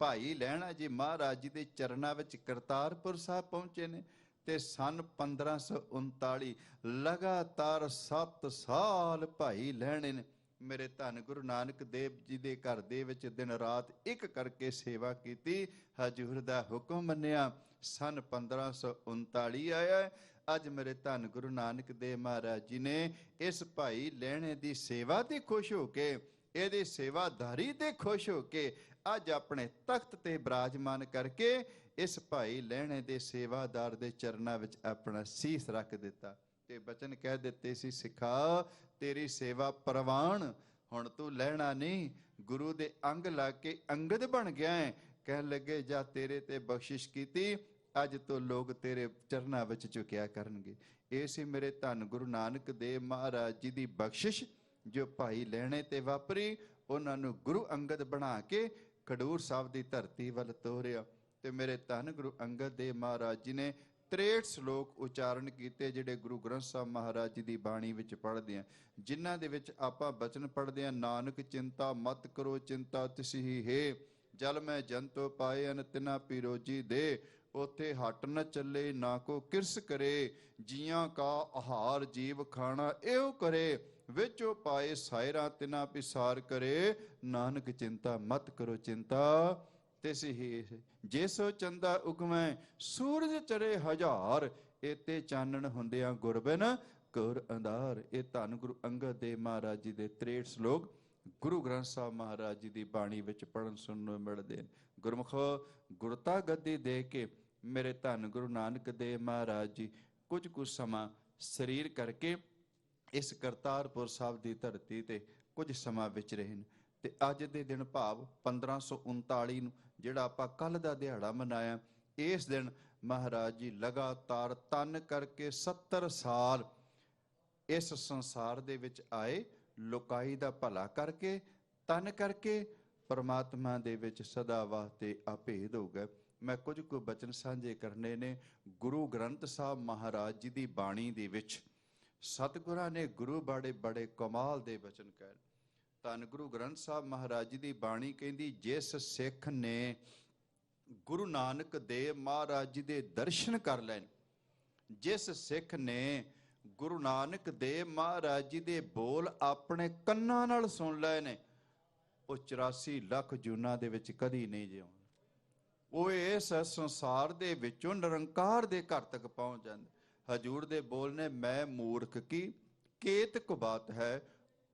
Speaker 1: ਭਾਈ ਲਹਿਣਾ ਜੀ ਮਹਾਰਾਜ ਜੀ ਦੇ ਚਰਨਾਂ ਵਿੱਚ ਕਰਤਾਰਪੁਰ ਸਾਹਿਬ ਪਹੁੰਚੇ ਨੇ ਤੇ ਸਨ 1539 ਲਗਾਤਾਰ 7 ਸਾਲ ਭਾਈ ਲਹਿਣੇ ਨੇ ਮੇਰੇ ਧੰਨ ਗੁਰੂ ਨਾਨਕ ਦੇਵ ਜੀ ਦੇ ਘਰ ਦੇ ਵਿੱਚ ਦਿਨ ਰਾਤ ਇੱਕ ਕਰਕੇ ਸੇਵਾ ਕੀਤੀ। ਹਜ਼ੂਰ ਦਾ ਹੁਕਮ ਮੰਨਿਆ। ਸਨ 1539 ਆਇਆ। ਅੱਜ ਮੇਰੇ ਧੰਨ ਗੁਰੂ ਨਾਨਕ ਦੇਵ ਮਹਾਰਾਜ ਜੀ ਨੇ ਇਸ ਭਾਈ ਲਹਿਣੇ ਦੀ ਸੇਵਾ ਤੇ ਖੁਸ਼ ਹੋ ਕੇ, ਇਹਦੀ ਸੇਵਾਦਾਰੀ ਤੇ ਖੁਸ਼ ਹੋ ਕੇ ਅੱਜ ਆਪਣੇ ਤਖਤ ਤੇ ਬਿਰਾਜਮਾਨ ਕਰਕੇ ਇਸ ਭਾਈ ਲਹਿਣੇ ਦੇ ਸੇਵਾਦਾਰ ਦੇ ਚਰਨਾਂ ਵਿੱਚ ਆਪਣਾ ਸੀਸ ਰੱਖ ਦਿੱਤਾ ਤੇ ਬਚਨ ਕਹਿ ਦਿੱਤੇ ਸੀ, ਸਿੱਖਾ ਤੇਰੀ ਸੇਵਾ ਪ੍ਰਵਾਨ, ਹੁਣ ਤੂੰ ਲਹਿਣਾ ਨਹੀਂ ਗੁਰੂ ਦੇ ਅੰਗ ਲਾ ਕੇ ਅੰਗਦ ਬਣ ਗਿਆ ਹੈ। ਕਹਿਣ ਲੱਗੇ, ਜਾ ਤੇਰੇ ਤੇ ਬਖਸ਼ਿਸ਼ ਕੀਤੀ, ਅੱਜ ਤੋਂ ਲੋਕ ਤੇਰੇ ਚਰਨਾਂ ਵਿੱਚ ਝੁਕਿਆ ਕਰਨਗੇ। ਇਹ ਸੀ ਮੇਰੇ ਧੰਨ ਗੁਰੂ ਨਾਨਕ ਦੇਵ ਮਹਾਰਾਜ ਜੀ ਦੀ ਬਖਸ਼ਿਸ਼ ਜੋ ਭਾਈ ਲਹਿਣੇ ਤੇ ਵਾਪਰੀ। ਉਹਨਾਂ ਨੂੰ ਗੁਰੂ ਅੰਗਦ ਬਣਾ ਕੇ ਖਡੂਰ ਸਾਹਿਬ ਦੀ ਧਰਤੀ ਵੱਲ ਤੋਰਿਆ ਤੇ ਮੇਰੇ ਧੰਨ ਗੁਰੂ ਅੰਗਦ ਦੇਵ ਮਹਾਰਾਜ ਜੀ ਨੇ 63 ਸ਼ਲੋਕ ਉਚਾਰਨ ਕੀਤੇ, ਜਿਹੜੇ ਗੁਰੂ ਗ੍ਰੰਥ ਸਾਹਿਬ ਮਹਾਰਾਜ ਜੀ ਦੀ ਬਾਣੀ ਵਿੱਚ ਪੜ੍ਹਦੇ ਹਾਂ, ਜਿਨ੍ਹਾਂ ਦੇ ਵਿੱਚ ਆਪਾਂ ਬਚਨ ਪੜ੍ਹਦੇ ਹਾਂ, ਨਾਨਕ ਚਿੰਤਾ ਮਤ ਕਰੋ ਚਿੰਤਾ ਤਿਸਹੀ ਹੈ, ਜਲ ਮੈਂ ਜੰਤੋ ਪਾਏ ਅਨ ਤਿਨਾ ਪੀਰੋਜੀ ਦੇ, ਉੱਥੇ ਹਟ ਨ ਚੱਲੇ ਨਾ ਕੋ ਕਿਰਸ ਕਰੇ, ਜੀਆਂ ਕਾ ਆਹਾਰ ਜੀਵ ਖਾਣਾ ਇਹੋ ਕਰੇ, ਵਿੱਚੋਂ ਪਾਏ ਸਾਇਰਾ ਤਿਨਾ ਪਿਸਾਰ ਕਰੇ, ਨਾਨਕ ਚਿੰਤਾ ਮਤ ਕਰੋ ਚਿੰਤਾ ਤਿਸਹੀ, ਜੇ ਸੋ ਚੰਦਾ ਉਗਮੈ ਸੂਰਜ ਚੜੇ ਹਜ਼ਾਰ, ਇਤੇ ਚਾਨਣ ਹੁੰਦਿਆਂ ਗੁਰਬਿਨ ਘੋਰ ਅੰਧਾਰ। ਇਹ ਧੰਨ ਗੁਰੂ ਅੰਗਦ ਦੇਵ ਮਹਾਰਾਜ ਜੀ ਦੇ 63 ਸ਼ਲੋਕ ਗੁਰੂ ਗ੍ਰੰਥ ਸਾਹਿਬ ਮਹਾਰਾਜ ਜੀ ਦੀ ਬਾਣੀ ਵਿੱਚ ਪੜ੍ਹਨ ਸੁਣਨ ਨੂੰ ਮਿਲਦੇ ਨੇ। ਗੁਰਮੁਖੋ ਗੁਰਤਾ ਗੱਦੀ ਦੇ ਕੇ ਮੇਰੇ ਧੰਨ ਗੁਰੂ ਨਾਨਕ ਦੇਵ ਮਹਾਰਾਜ ਜੀ ਕੁਝ ਕੁ ਸਮਾਂ ਸਰੀਰ ਕਰਕੇ ਇਸ ਕਰਤਾਰਪੁਰ ਸਾਹਿਬ ਦੀ ਧਰਤੀ ਤੇ ਕੁਝ ਸਮਾਂ ਵਿੱਚ ਰਹੇ ਨੇ ਤੇ ਅੱਜ ਦੇ ਦਿਨ ਭਾਵ 1539 ਨੂੰ ਜਿਹੜਾ ਆਪਾਂ ਕੱਲ ਦਾ ਦਿਹਾੜਾ ਮਨਾਇਆ, ਇਸ ਦਿਨ ਮਹਾਰਾਜ ਜੀ ਲਗਾਤਾਰ ਤਨ ਕਰਕੇ 70 ਸਾਲ ਇਸ ਸੰਸਾਰ ਦੇ ਵਿੱਚ ਆਏ, ਲੋਕਾਈ ਦਾ ਭਲਾ ਕਰਕੇ, ਤਨ ਕਰਕੇ ਪਰਮਾਤਮਾ ਦੇ ਵਿੱਚ ਸਦਾ ਵਾਸਤੇ ਅਭੇਦ ਹੋ ਗਏ। ਮੈਂ ਕੁਝ ਕੁ ਬਚਨ ਸਾਂਝੇ ਕਰਨੇ ਨੇ। ਗੁਰੂ ਗ੍ਰੰਥ ਸਾਹਿਬ ਮਹਾਰਾਜ ਜੀ ਦੀ ਬਾਣੀ ਦੇ ਵਿੱਚ ਸਤਿਗੁਰਾਂ ਨੇ ਗੁਰੂ ਬੜੇ ਬੜੇ ਕਮਾਲ ਦੇ ਬਚਨ ਕਹੇ। ਧੰਨ ਗੁਰੂ ਗ੍ਰੰਥ ਸਾਹਿਬ ਮਹਾਰਾਜ ਜੀ ਦੀ ਬਾਣੀ ਕਹਿੰਦੀ, ਜਿਸ ਸਿੱਖ ਨੇ ਗੁਰੂ ਨਾਨਕ ਦੇਵ ਮਹਾਰਾਜ ਜੀ ਦੇ ਦਰਸ਼ਨ ਕਰ ਲੈਣ, ਜਿਸ ਸਿੱਖ ਨੇ ਗੁਰੂ ਨਾਨਕ ਦੇਵ ਮਹਾਰਾਜ ਜੀ ਦੇ ਬੋਲ ਆਪਣੇ ਕੰਨਾਂ ਨਾਲ ਸੁਣ ਲਏ ਨੇ, ਉਹ 84 ਲੱਖ ਜੂਨਾਂ ਦੇ ਵਿੱਚ ਕਦੀ ਨਹੀਂ ਜਿਉਣਾ। ਉਹ ਇਸ ਸੰਸਾਰ ਦੇ ਵਿੱਚੋਂ ਨਿਰੰਕਾਰ ਦੇ ਘਰ ਤੱਕ ਪਹੁੰਚ ਜਾਂਦੇ। ਹਜੂਰ ਦੇ ਬੋਲ ਨੇ, ਮੈਂ ਮੂਰਖ ਕੀ ਕੇਤਕ ਬਾਤ ਹੈ,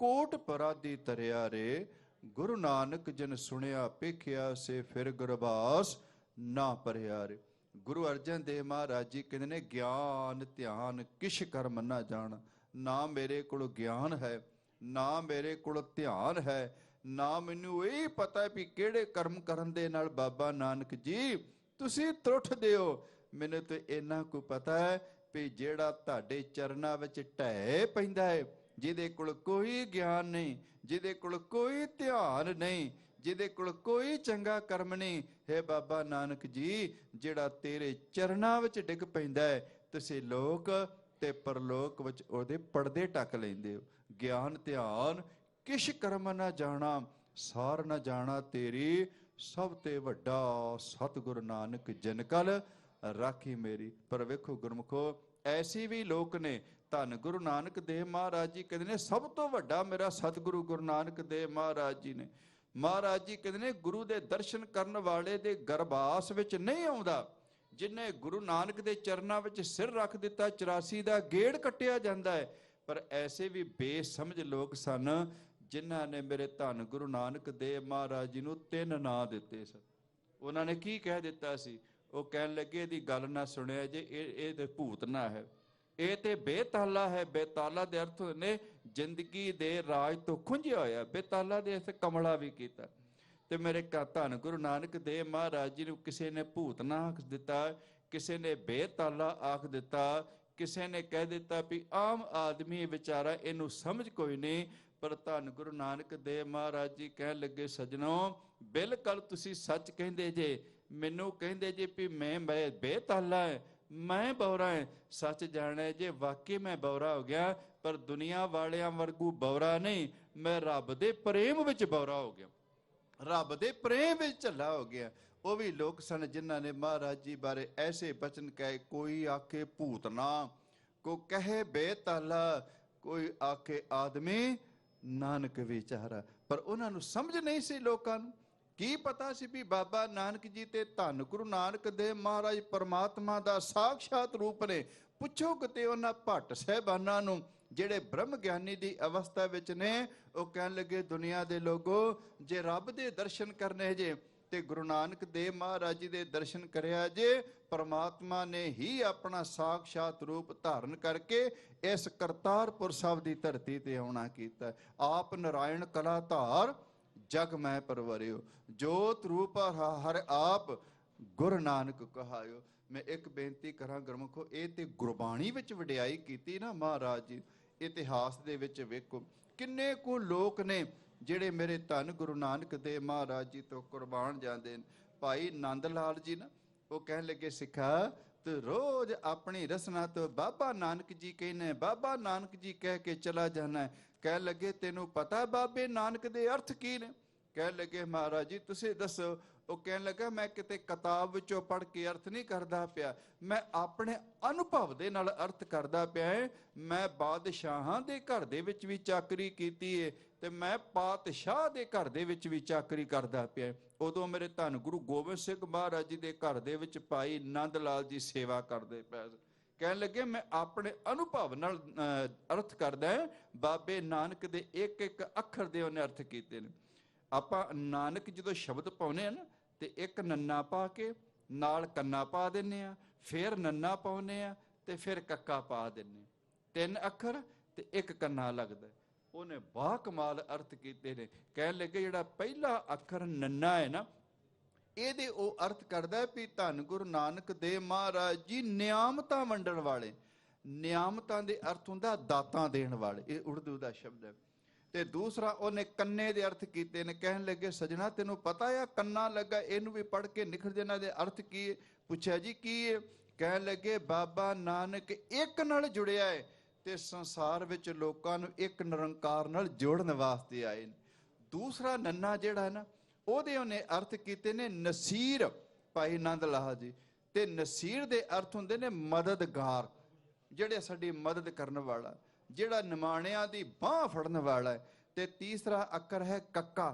Speaker 1: ਕੋਟ ਪਰਾਦੀ ਤਰਿਆ ਰੇ, ਗੁਰੂ ਨਾਨਕ ਜਨ ਸੁਣਿਆ ਪੇਖਿਆ ਸੇ ਫਿਰ ਗੁਰਬਾਸ ਨਾ ਪਰਿਆ ਰੇ। ਗੁਰੂ ਅਰਜਨ ਦੇਵ ਮਹਾਰਾਜ ਜੀ ਕਹਿੰਦੇ ਨੇ, ਗਿਆਨ ਧਿਆਨ ਕਿਛ ਕਰਮ ਨਾ ਜਾਣ, ਨਾ ਮੇਰੇ ਕੋਲ ਗਿਆਨ ਹੈ, ਨਾ ਮੇਰੇ ਕੋਲ ਧਿਆਨ ਹੈ, ਨਾ ਮੈਨੂੰ ਇਹ ਪਤਾ ਵੀ ਕਿਹੜੇ ਕਰਮ ਕਰਨ ਦੇ ਨਾਲ ਬਾਬਾ ਨਾਨਕ ਜੀ ਤੁਸੀਂ ਤਰੁੱਠਦੇ ਹੋ। ਮੈਨੂੰ ਤੇ ਇੰਨਾ ਕੁ ਪਤਾ ਹੈ ਵੀ ਜਿਹੜਾ ਤੁਹਾਡੇ ਚਰਨਾਂ ਵਿੱਚ ਢਹਿ ਪੈਂਦਾ ਹੈ, ਜਿਹਦੇ ਕੋਲ ਕੋਈ ਗਿਆਨ ਨਹੀਂ, ਜਿਹਦੇ ਕੋਲ ਕੋਈ ਧਿਆਨ ਨਹੀਂ, ਜਿਹਦੇ ਕੋਲ ਕੋਈ ਚੰਗਾ ਕਰਮ ਨਹੀਂ, ਹੈ ਬਾਬਾ ਨਾਨਕ ਜੀ ਜਿਹੜਾ ਤੇਰੇ ਚਰਨਾਂ ਵਿੱਚ ਡਿੱਗ ਪੈਂਦਾ ਹੈ, ਤੁਸੀਂ ਲੋਕ ਤੇ ਪਰਲੋਕ ਵਿੱਚ ਉਹਦੇ ਪਰਦੇ ਢੱਕ ਲੈਂਦੇ ਹੋ। ਗਿਆਨ ਧਿਆਨ ਕਿਛ ਕਰਮ ਨਾ ਜਾਣਾ, ਸਾਰ ਨਾ ਜਾਣਾ ਤੇਰੀ, ਸਭ ਤੇ ਵੱਡਾ ਸਤਿਗੁਰੂ ਨਾਨਕ ਜਿਨ ਕਲ ਰਾਖੀ ਮੇਰੀ। ਪਰ ਵੇਖੋ ਗੁਰਮੁਖੋ, ਐਸੀ ਵੀ ਲੋਕ ਨੇ, ਧੰਨ ਗੁਰੂ ਨਾਨਕ ਦੇਵ ਮਹਾਰਾਜ ਜੀ ਕਹਿੰਦੇ ਨੇ, ਸਭ ਤੋਂ ਵੱਡਾ ਮੇਰਾ ਸਤਿਗੁਰੂ ਗੁਰੂ ਨਾਨਕ ਦੇਵ ਮਹਾਰਾਜ ਜੀ ਨੇ। ਮਹਾਰਾਜ ਜੀ ਕਹਿੰਦੇ ਨੇ, ਗੁਰੂ ਦੇ ਦਰਸ਼ਨ ਕਰਨ ਵਾਲੇ ਦੇ ਗਰਭਾਸ ਵਿੱਚ ਨਹੀਂ ਆਉਂਦਾ, ਜਿਨੇ ਗੁਰੂ ਨਾਨਕ ਦੇ ਚਰਨਾਂ ਵਿੱਚ ਸਿਰ ਰੱਖ ਦਿੱਤਾ 84 ਦਾ ਗੇੜ ਕੱਟਿਆ ਜਾਂਦਾ ਹੈ। ਪਰ ਐਸੇ ਵੀ ਬੇਸਮਝ ਲੋਕ ਸਨ ਜਿਨ੍ਹਾਂ ਨੇ ਮੇਰੇ ਧੰਨ ਗੁਰੂ ਨਾਨਕ ਦੇਵ ਮਹਾਰਾਜ ਜੀ ਨੂੰ 3 ਨਾਂ ਦਿੱਤੇ ਸਨ। ਉਹਨਾਂ ਨੇ ਕੀ ਕਹਿ ਦਿੱਤਾ ਸੀ? ਉਹ ਕਹਿਣ ਲੱਗੇ, ਇਹਦੀ ਗੱਲ ਨਾ ਸੁਣਿਆ ਜੇ, ਇਹ ਤੇ ਭੂਤ ਨਾ ਹੈ, ਇਹ ਤੇ ਬੇਤਾਲਾ ਹੈ। ਬੇਤਾਲਾ ਦੇ ਅਰਥ ਨੇ ਜ਼ਿੰਦਗੀ ਦੇ ਰਾਜ ਤੋਂ ਖੁੰਝਿਆ ਹੋਇਆ। ਬੇਤਾਲਾ ਦੇ ਅਰਥ ਕਮਲਾ ਵੀ ਕੀਤਾ। ਤੇ ਮੇਰੇ ਧੰਨ ਗੁਰੂ ਨਾਨਕ ਦੇਵ ਮਹਾਰਾਜ ਜੀ ਨੂੰ ਕਿਸੇ ਨੇ ਭੂਤ ਨਾ ਆਖ ਦਿੱਤਾ, ਕਿਸੇ ਨੇ ਬੇਤਾਲਾ ਆਖ ਦਿੱਤਾ, ਕਿਸੇ ਨੇ ਕਹਿ ਦਿੱਤਾ ਵੀ ਆਮ ਆਦਮੀ ਵਿਚਾਰਾ ਇਹਨੂੰ ਸਮਝ ਕੋਈ ਨਹੀਂ। ਪਰ ਧੰਨ ਗੁਰੂ ਨਾਨਕ ਦੇਵ ਮਹਾਰਾਜ ਜੀ ਕਹਿਣ ਲੱਗੇ, ਸੱਜਣੋ ਬਿਲਕੁਲ ਤੁਸੀਂ ਸੱਚ ਕਹਿੰਦੇ ਜੇ। ਮੈਨੂੰ ਕਹਿੰਦੇ ਜੇ ਵੀ ਮੈਂ ਬੇਤਾਲਾ ਹੈ, ਮੈਂ ਬੌਰਾ ਹੈ। ਸੱਚ ਜਾਣਿਆ ਜੇ ਵਾਕਈ ਮੈਂ ਬੌਰਾ ਹੋ ਗਿਆ, ਪਰ ਦੁਨੀਆ ਵਾਲਿਆਂ ਵਰਗੂ ਬੌਰਾ ਨਹੀਂ, ਮੈਂ ਰੱਬ ਦੇ ਪ੍ਰੇਮ ਵਿੱਚ ਬੌਰਾ ਹੋ ਗਿਆ, ਰੱਬ ਦੇ ਪ੍ਰੇਮ ਵਿੱਚ ਝੱਲਾ ਹੋ ਗਿਆ। ਉਹ ਵੀ ਲੋਕ ਸਨ ਜਿਨ੍ਹਾਂ ਨੇ ਮਹਾਰਾਜ ਜੀ ਬਾਰੇ ਐਸੇ ਬਚਨ ਕਹੇ, ਕੋਈ ਆਖੇ ਭੂਤ ਨਾ, ਕੋ ਕਹੇ ਬੇਤਾਲਾ, ਕੋਈ ਆਖੇ ਆਦਮੀ ਨਾਨਕ ਵਿਚਾਰਾ। ਪਰ ਉਹਨਾਂ ਨੂੰ ਸਮਝ ਨਹੀਂ ਸੀ। ਲੋਕਾਂ ਨੂੰ ਕੀ ਪਤਾ ਸੀ ਵੀ ਬਾਬਾ ਨਾਨਕ ਜੀ ਤੇ ਧੰਨ ਗੁਰੂ ਨਾਨਕ ਦੇਵ ਮਹਾਰਾਜ ਪਰਮਾਤਮਾ ਦਾ ਸਾਖਸ਼ਾਤ ਰੂਪ ਨੇ। ਪੁੱਛੋ ਕਿਤੇ ਉਹਨਾਂ ਭੱਟ ਸਾਹਿਬਾਨਾਂ ਨੂੰ ਜਿਹੜੇ ਬ੍ਰਹਮ ਗਿਆਨੀ ਦੀ ਅਵਸਥਾ ਵਿੱਚ ਨੇ ਉਹ ਕਹਿਣ ਲੱਗੇ ਦੁਨੀਆ ਦੇ ਲੋਗੋ ਜੇ ਰੱਬ ਦੇ ਦਰਸ਼ਨ ਕਰਨੇ ਜੇ ਤੇ ਗੁਰੂ ਨਾਨਕ ਦੇਵ ਮਹਾਰਾਜ ਜੀ ਦੇ ਦਰਸ਼ਨ ਕਰਿਆ ਜੇ। ਪਰਮਾਤਮਾ ਨੇ ਹੀ ਆਪਣਾ ਸਾਖਸ਼ਾਤ ਰੂਪ ਧਾਰਨ ਕਰਕੇ ਇਸ ਕਰਤਾਰਪੁਰ ਸਾਹਿਬ ਦੀ ਧਰਤੀ ਤੇ ਆਉਣਾ ਕੀਤਾ। ਆਪ ਨਾਰਾਇਣ ਕਲਾ ਧਾਰ ਜਗ ਮੈਂ ਪਰਵਰਿਓ, ਜੋਤ ਰੂਪ ਹਰ ਆਪ ਗੁਰੂ ਨਾਨਕ ਕਹਾਇਓ। ਮੈਂ ਇੱਕ ਬੇਨਤੀ ਕਰਾਂ ਗੁਰਮੁਖੋ, ਇਹ ਤੇ ਗੁਰਬਾਣੀ ਵਿੱਚ ਵਡਿਆਈ ਕੀਤੀ ਨਾ ਮਹਾਰਾਜ ਜੀ। ਇਤਿਹਾਸ ਦੇ ਵਿੱਚ ਵੇਖੋ ਕਿੰਨੇ ਕੁ ਲੋਕ ਨੇ ਜਿਹੜੇ ਮੇਰੇ ਧੰਨ ਗੁਰੂ ਨਾਨਕ ਦੇਵ ਮਹਾਰਾਜ ਜੀ ਤੋਂ ਕੁਰਬਾਨ ਜਾਂਦੇ ਨੇ। ਭਾਈ ਨੰਦ ਲਾਲ ਜੀ ਨਾ ਉਹ ਕਹਿਣ ਲੱਗੇ ਸਿੱਖਾ ਤੂੰ ਰੋਜ਼ ਆਪਣੀ ਰਸਨਾ ਤੋਂ ਬਾਬਾ ਨਾਨਕ ਜੀ ਕਹਿੰਦੇ, ਬਾਬਾ ਨਾਨਕ ਜੀ ਕਹਿ ਕੇ ਚਲਾ ਜਾਣਾ। ਕਹਿਣ ਲੱਗੇ ਤੈਨੂੰ ਪਤਾ ਬਾਬੇ ਨਾਨਕ ਦੇ ਅਰਥ ਕੀ ਨੇ? ਕਹਿਣ ਲੱਗੇ ਮਹਾਰਾਜ ਜੀ ਤੁਸੀਂ ਦੱਸੋ। ਉਹ ਕਹਿਣ ਲੱਗਾ ਮੈਂ ਕਿਤੇ ਕਿਤਾਬ ਵਿੱਚੋਂ ਪੜ੍ਹ ਕੇ ਅਰਥ ਨਹੀਂ ਕਰਦਾ ਪਿਆ, ਮੈਂ ਆਪਣੇ ਅਨੁਭਵ ਦੇ ਨਾਲ ਅਰਥ ਕਰਦਾ ਪਿਆ। ਮੈਂ ਬਾਦਸ਼ਾਹਾਂ ਦੇ ਘਰ ਦੇ ਵਿੱਚ ਵੀ ਚਾਕਰੀ ਕੀਤੀ ਹੈ ਤੇ ਮੈਂ ਪਾਤਸ਼ਾਹ ਦੇ ਘਰ ਦੇ ਵਿੱਚ ਵੀ ਚਾਕਰੀ ਕਰਦਾ ਪਿਆ। ਉਦੋਂ ਮੇਰੇ ਧੰਨ ਗੁਰੂ ਗੋਬਿੰਦ ਸਿੰਘ ਮਹਾਰਾਜ ਜੀ ਦੇ ਘਰ ਦੇ ਵਿੱਚ ਭਾਈ ਨੰਦ ਲਾਲ ਜੀ ਸੇਵਾ ਕਰਦੇ ਪਏ। ਕਹਿਣ ਲੱਗੇ ਮੈਂ ਆਪਣੇ ਅਨੁਭਵ ਨਾਲ ਅਰਥ ਕਰਦਾ। ਬਾਬੇ ਨਾਨਕ ਦੇ ਇੱਕ ਇੱਕ ਅੱਖਰ ਦੇ ਉਹਨੇ ਅਰਥ ਕੀਤੇ ਨੇ। ਆਪਾਂ ਨਾਨਕ ਜਦੋਂ ਸ਼ਬਦ ਪਾਉਨੇ ਆ ਨਾ ਤੇ ਇੱਕ ਨੰਨਾ ਪਾ ਕੇ ਨਾਲ ਕੰਨਾ ਪਾ ਦਿੰਨੇ ਆ, ਫਿਰ ਨੰਨਾ ਪਾਉਨੇ ਆ ਤੇ ਫਿਰ ਕੱਕਾ ਪਾ ਦਿੰਨੇ, 3 ਅੱਖਰ ਤੇ ਇੱਕ ਕੰਨਾ ਲੱਗਦਾ। ਉਹਨੇ ਬਾ ਕਮਾਲ ਅਰਥ ਕੀਤੇ ਨੇ। ਕਹਿਣ ਲੱਗੇ ਜਿਹੜਾ ਪਹਿਲਾ ਅੱਖਰ ਨੰਨਾ ਹੈ ਨਾ ਇਹਦੇ ਉਹ ਅਰਥ ਕਰਦਾ ਵੀ ਧੰਨ ਗੁਰੂ ਨਾਨਕ ਦੇਵ ਮਹਾਰਾਜ ਜੀ ਨਿਆਮਤਾਂ ਵੰਡਣ ਵਾਲੇ। ਨਿਆਮਤਾਂ ਦੇ ਅਰਥ ਹੁੰਦਾ ਦਾਤਾਂ ਦੇਣ ਵਾਲੇ, ਇਹ ਉਰਦੂ ਦਾ ਸ਼ਬਦ ਹੈ। ਤੇ ਦੂਸਰਾ ਉਹਨੇ ਕੰਨੇ ਦੇ ਅਰਥ ਕੀਤੇ ਨੇ। ਕਹਿਣ ਲੱਗੇ ਸਜਣਾ ਤੈਨੂੰ ਪਤਾ ਆ ਕੰਨਾ ਲੱਗਾ, ਇਹਨੂੰ ਵੀ ਪੜ੍ਹ ਕੇ ਨਿਖਰ ਦੇਣਾ ਦੇ ਅਰਥ ਕੀ ਹੈ? ਪੁੱਛਿਆ ਜੀ ਕੀ ਹੈ? ਕਹਿਣ ਲੱਗੇ ਬਾਬਾ ਨਾਨਕ ਇੱਕ ਨਾਲ ਜੁੜਿਆ ਹੈ ਤੇ ਸੰਸਾਰ ਵਿੱਚ ਲੋਕਾਂ ਨੂੰ ਇੱਕ ਨਿਰੰਕਾਰ ਨਾਲ ਜੋੜਨ ਵਾਸਤੇ ਆਏ ਨੇ। ਦੂਸਰਾ ਨੰਨਾ ਜਿਹੜਾ ਹੈ ਨਾ ਉਹਦੇ ਉਹਨੇ ਅਰਥ ਕੀਤੇ ਨੇ ਨਸੀਰ, ਭਾਈ ਨੰਦ ਲਾਲ ਜੀ। ਤੇ ਨਸੀਰ ਦੇ ਅਰਥ ਹੁੰਦੇ ਨੇ ਮਦਦਗਾਰ, ਜਿਹੜੇ ਸਾਡੀ ਮਦਦ ਕਰਨ ਵਾਲਾ, ਜਿਹੜਾ ਨਿਮਾਣਿਆਂ ਦੀ ਬਾਹ ਫੜਨ ਵਾਲਾ ਹੈ। ਤੇ ਤੀਸਰਾ ਅੱਖਰ ਹੈ ਕੱਕਾ।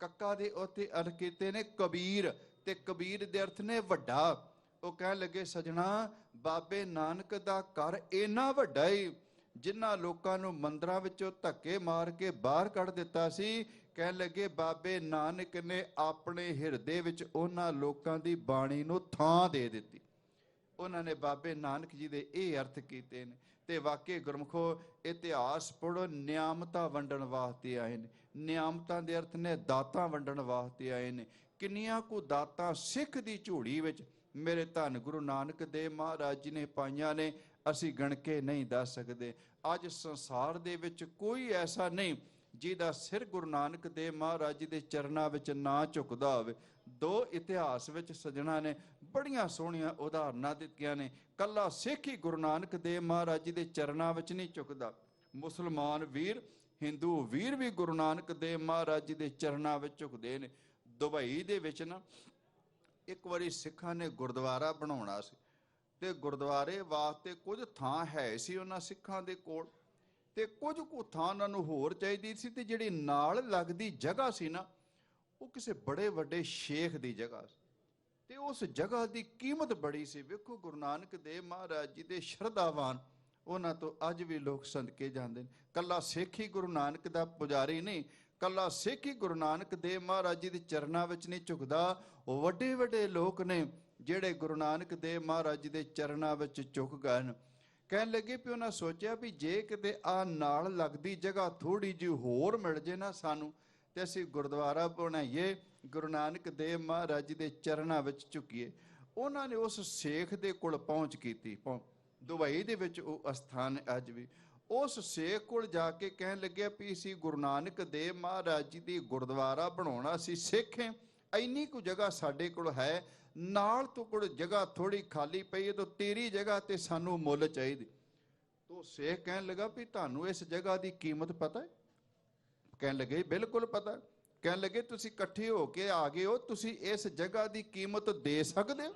Speaker 1: ਕੱਕਾ ਦੇ ਉੱਤੇ ਅਰਥ ਕੀਤੇ ਨੇ ਕਬੀਰ, ਤੇ ਕਬੀਰ ਦੇ ਅਰਥ ਨੇ ਵੱਡਾ। ਉਹ ਕਹਿਣ ਲੱਗੇ ਸਜਣਾ ਬਾਬੇ ਨਾਨਕ ਦਾ ਘਰ ਇੰਨਾ ਵੱਡਾ ਹੀ ਜਿਨ੍ਹਾਂ ਲੋਕਾਂ ਨੂੰ ਮੰਦਰਾਂ ਵਿੱਚੋਂ ਧੱਕੇ ਮਾਰ ਕੇ ਬਾਹਰ ਕੱਢ ਦਿੱਤਾ ਸੀ। ਕਹਿਣ ਲੱਗੇ ਬਾਬੇ ਨਾਨਕ ਨੇ ਆਪਣੇ ਹਿਰਦੇ ਵਿੱਚ ਉਹਨਾਂ ਲੋਕਾਂ ਦੀ ਬਾਣੀ ਨੂੰ ਥਾਂ ਦੇ ਦਿੱਤੀ। ਉਹਨਾਂ ਨੇ ਬਾਬੇ ਨਾਨਕ ਜੀ ਦੇ ਇਹ ਅਰਥ ਕੀਤੇ ਨੇ। ਤੇ ਵਾਕਈ ਗੁਰਮੁਖੋ ਇਤਿਹਾਸ ਪੜ੍ਹੋ, ਨਿਆਮਤਾਂ ਵੰਡਣ ਵਾਸਤੇ ਆਏ ਨੇ। ਨਿਆਮਤਾਂ ਦੇ ਅਰਥ ਨੇ ਦਾਤਾਂ ਵੰਡਣ ਵਾਸਤੇ ਆਏ ਨੇ। ਕਿੰਨੀਆਂ ਕੁ ਦਾਤਾਂ ਸਿੱਖ ਦੀ ਝੋਲੀ ਵਿੱਚ ਮੇਰੇ ਧੰਨ ਗੁਰੂ ਨਾਨਕ ਦੇਵ ਮਹਾਰਾਜ ਜੀ ਨੇ ਪਾਈਆਂ ਨੇ, ਅਸੀਂ ਗਣ ਕੇ ਨਹੀਂ ਦੱਸ ਸਕਦੇ। ਅੱਜ ਸੰਸਾਰ ਦੇ ਵਿੱਚ ਕੋਈ ਐਸਾ ਨਹੀਂ ਜਿਹਦਾ ਸਿਰ ਗੁਰੂ ਨਾਨਕ ਦੇਵ ਮਹਾਰਾਜ ਜੀ ਦੇ ਚਰਨਾਂ ਵਿੱਚ ਨਾ ਝੁਕਦਾ ਹੋਵੇ। 2 ਇਤਿਹਾਸ ਵਿੱਚ ਸਜਣਾ ਨੇ ਬੜੀਆਂ ਸੋਹਣੀਆਂ ਉਦਾਹਰਨਾਂ ਦਿੱਤੀਆਂ ਨੇ। ਕੱਲਾ ਸਿੱਖ ਹੀ ਗੁਰੂ ਨਾਨਕ ਦੇਵ ਮਹਾਰਾਜ ਜੀ ਦੇ ਚਰਨਾਂ ਵਿੱਚ ਨਹੀਂ ਝੁਕਦਾ, ਮੁਸਲਮਾਨ ਵੀਰ, ਹਿੰਦੂ ਵੀਰ ਵੀ ਗੁਰੂ ਨਾਨਕ ਦੇਵ ਮਹਾਰਾਜ ਜੀ ਦੇ ਚਰਨਾਂ ਵਿੱਚ ਝੁਕਦੇ ਨੇ। ਦੁਬਈ ਦੇ ਵਿੱਚ ਨਾ ਇੱਕ ਵਾਰੀ ਸਿੱਖਾਂ ਨੇ ਗੁਰਦੁਆਰਾ ਬਣਾਉਣਾ ਸੀ ਤੇ ਗੁਰਦੁਆਰੇ ਵਾਸਤੇ ਕੁਝ ਥਾਂ ਹੈ ਸੀ ਉਹਨਾਂ ਸਿੱਖਾਂ ਦੇ ਕੋਲ, ਤੇ ਕੁਝ ਕੁ ਥਾਂ ਉਹਨਾਂ ਨੂੰ ਹੋਰ ਚਾਹੀਦੀ ਸੀ। ਤੇ ਜਿਹੜੀ ਨਾਲ ਲੱਗਦੀ ਜਗ੍ਹਾ ਸੀ ਨਾ ਉਹ ਕਿਸੇ ਬੜੇ ਵੱਡੇ ਸ਼ੇਖ ਦੀ ਜਗ੍ਹਾ ਸੀ ਤੇ ਉਸ ਜਗ੍ਹਾ ਦੀ ਕੀਮਤ ਬੜੀ ਸੀ। ਵੇਖੋ ਗੁਰੂ ਨਾਨਕ ਦੇਵ ਮਹਾਰਾਜ ਜੀ ਦੇ ਸ਼ਰਧਾਵਾਨ, ਉਹਨਾਂ ਤੋਂ ਅੱਜ ਵੀ ਲੋਕ ਸਦਕੇ ਜਾਂਦੇ ਨੇ। ਕੱਲਾ ਸਿੱਖ ਹੀ ਗੁਰੂ ਨਾਨਕ ਦਾ ਪੁਜਾਰੀ ਨਹੀਂ, ਕੱਲਾ ਸਿੱਖ ਹੀ ਗੁਰੂ ਨਾਨਕ ਦੇਵ ਮਹਾਰਾਜ ਜੀ ਦੇ ਚਰਨਾਂ ਵਿੱਚ ਨਹੀਂ ਝੁਕਦਾ। ਵੱਡੇ ਵੱਡੇ ਲੋਕ ਨੇ ਜਿਹੜੇ ਗੁਰੂ ਨਾਨਕ ਦੇਵ ਮਹਾਰਾਜ ਜੀ ਦੇ ਚਰਨਾਂ ਵਿੱਚ ਝੁਕ ਗਏ ਨੇ। ਕਹਿਣ ਲੱਗੇ ਵੀ ਉਹਨਾਂ ਸੋਚਿਆ ਵੀ ਜੇ ਕਿਤੇ ਆ ਨਾਲ ਲੱਗਦੀ ਜਗ੍ਹਾ ਥੋੜੀ ਜਿਹੀ ਹੋਰ ਮਿਲ ਜੇ ਨਾ ਸਾਨੂੰ, ਤੇ ਅਸੀਂ ਗੁਰਦੁਆਰਾ ਬਣਾਈਏ, ਗੁਰੂ ਨਾਨਕ ਦੇਵ ਮਹਾਰਾਜ ਜੀ ਦੇ ਚਰਨਾਂ ਵਿੱਚ ਝੁਕੀਏ। ਉਹਨਾਂ ਨੇ ਉਸ ਸੇਖ ਦੇ ਕੋਲ ਪਹੁੰਚ ਕੀਤੀ। ਦੁਬਈ ਦੇ ਵਿੱਚ ਉਹ ਅਸਥਾਨ ਅੱਜ ਵੀ। ਉਸ ਸੇਖ ਕੋਲ ਜਾ ਕੇ ਕਹਿਣ ਲੱਗਿਆ ਵੀ ਅਸੀਂ ਗੁਰੂ ਨਾਨਕ ਦੇਵ ਮਹਾਰਾਜ ਜੀ ਦੀ ਗੁਰਦੁਆਰਾ ਬਣਾਉਣਾ, ਅਸੀਂ ਸਿੱਖ ਹਾਂ, ਇੰਨੀ ਕੁ ਜਗ੍ਹਾ ਸਾਡੇ ਕੋਲ ਹੈ, ਨਾਲ ਤੋਂ ਕੋਲ ਜਗ੍ਹਾ ਥੋੜੀ ਖਾਲੀ ਪਈ ਹੈ, ਤਾਂ ਤੇਰੀ ਜਗ੍ਹਾ ਤੇ ਸਾਨੂੰ ਮੁੱਲ ਚਾਹੀਦੀ। ਤੋ ਸੇਖ ਕਹਿਣ ਲੱਗਾ ਵੀ ਤੁਹਾਨੂੰ ਇਸ ਜਗ੍ਹਾ ਦੀ ਕੀਮਤ ਪਤਾ ਹੈ? ਕਹਿਣ ਲੱਗੇ ਬਿਲਕੁਲ ਪਤਾ। ਕਹਿਣ ਲੱਗੇ ਤੁਸੀਂ ਇਕੱਠੇ ਹੋ ਕੇ ਆ ਗਏ ਹੋ, ਤੁਸੀਂ ਇਸ ਜਗ੍ਹਾ ਦੀ ਕੀਮਤ ਦੇ ਸਕਦੇ ਹੋ?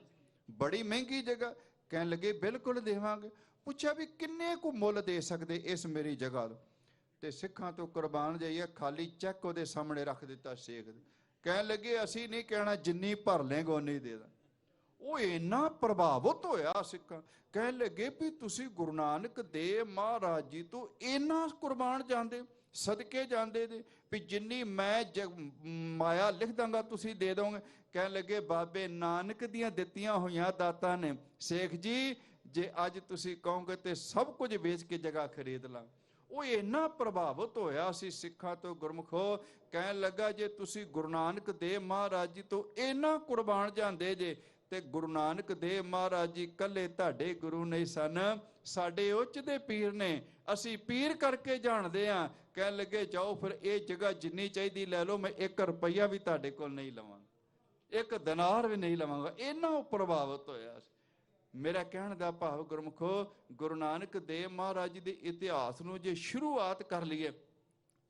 Speaker 1: ਬੜੀ ਮਹਿੰਗੀ ਜਗ੍ਹਾ। ਕਹਿਣ ਲੱਗੇ ਬਿਲਕੁਲ ਦੇਵਾਂਗੇ। ਪੁੱਛਿਆ ਵੀ ਕਿੰਨੇ ਕੁ ਮੁੱਲ ਦੇ ਸਕਦੇ ਇਸ ਮੇਰੀ ਜਗ੍ਹਾ ਦਾ? ਤੇ ਸਿੱਖਾਂ ਤੋਂ ਕੁਰਬਾਨ ਜਾਈਏ, ਖਾਲੀ ਚੈੱਕ ਉਹਦੇ ਸਾਹਮਣੇ ਰੱਖ ਦਿੱਤਾ ਸੇਖ ਦੇ। ਕਹਿਣ ਲੱਗੇ ਅਸੀਂ ਨਹੀਂ ਕਹਿਣਾ, ਜਿੰਨੀ ਭਰ ਲੇਗਾ ਉਨੀ ਦੇ ਦਾਂ।
Speaker 2: ਉਹ ਇੰਨਾ ਪ੍ਰਭਾਵਿਤ ਹੋਇਆ ਸਿੱਖਾਂ, ਕਹਿਣ ਲੱਗੇ ਵੀ ਤੁਸੀਂ ਗੁਰੂ ਨਾਨਕ ਦੇਵ ਮਹਾਰਾਜ ਜੀ ਤੋਂ ਇੰਨਾ ਕੁਰਬਾਨ ਜਾਂਦੇ, ਸਦਕੇ ਜਾਂਦੇ ਦੇ ਵੀ ਜਿੰਨੀ ਮੈਂ ਮਾਇਆ ਲਿਖ ਦਾਂਗਾ ਤੁਸੀਂ ਦੇ ਦੋਗੇ। ਕਹਿਣ ਲੱਗੇ ਬਾਬੇ ਨਾਨਕ ਦੀਆਂ ਦਿੱਤੀਆਂ ਹੋਈਆਂ ਦਾਤਾਂ ਨੇ ਸ਼ੇਖ ਜੀ, ਜੇ ਅੱਜ ਤੁਸੀਂ ਕਹੋਗੇ ਤੇ ਸਭ ਕੁਝ ਵੇਚ ਕੇ ਜਗ੍ਹਾ ਖਰੀਦ ਲਾਂ। ਉਹ ਇੰਨਾ ਪ੍ਰਭਾਵਿਤ ਹੋਇਆ ਸੀ ਸਿੱਖਾਂ ਤੋਂ ਗੁਰਮਖੋ, ਕਹਿਣ ਲੱਗਾ ਜੇ ਤੁਸੀਂ ਗੁਰੂ ਨਾਨਕ ਦੇਵ ਮਹਾਰਾਜ ਜੀ ਤੋਂ ਇੰਨਾ ਕੁਰਬਾਨ ਜਾਂਦੇ ਜੇ, ਤੇ ਗੁਰੂ ਨਾਨਕ ਦੇਵ ਮਹਾਰਾਜ ਜੀ ਕੱਲੇ ਤੁਹਾਡੇ ਗੁਰੂ ਨਹੀਂ ਸਨ, ਸਾਡੇ ਉੱਚ ਦੇ ਪੀਰ ਨੇ, ਅਸੀਂ ਪੀਰ ਕਰਕੇ ਜਾਣਦੇ ਆ। ਕਹਿਣ ਲੱਗੇ ਜਾਓ ਫਿਰ ਇਹ ਜਗ੍ਹਾ ਜਿੰਨੀ ਚਾਹੀਦੀ ਲੈ ਲਓ, ਮੈਂ 1 ਰੁਪਈਆ ਵੀ ਤੁਹਾਡੇ ਕੋਲ ਨਹੀਂ ਲਵਾਂਗਾ, 1 ਦਿਨਾਰ ਵੀ ਨਹੀਂ ਲਵਾਂਗਾ। ਇੰਨਾ ਉਹ ਪ੍ਰਭਾਵਿਤ ਹੋਇਆ ਸੀ। ਮੇਰਾ ਕਹਿਣ ਦਾ ਭਾਵ ਗੁਰਮਖੋ, ਗੁਰੂ ਨਾਨਕ ਦੇਵ ਮਹਾਰਾਜ ਜੀ ਦੇ ਇਤਿਹਾਸ ਨੂੰ ਜੇ ਸ਼ੁਰੂਆਤ ਕਰ ਲਈਏ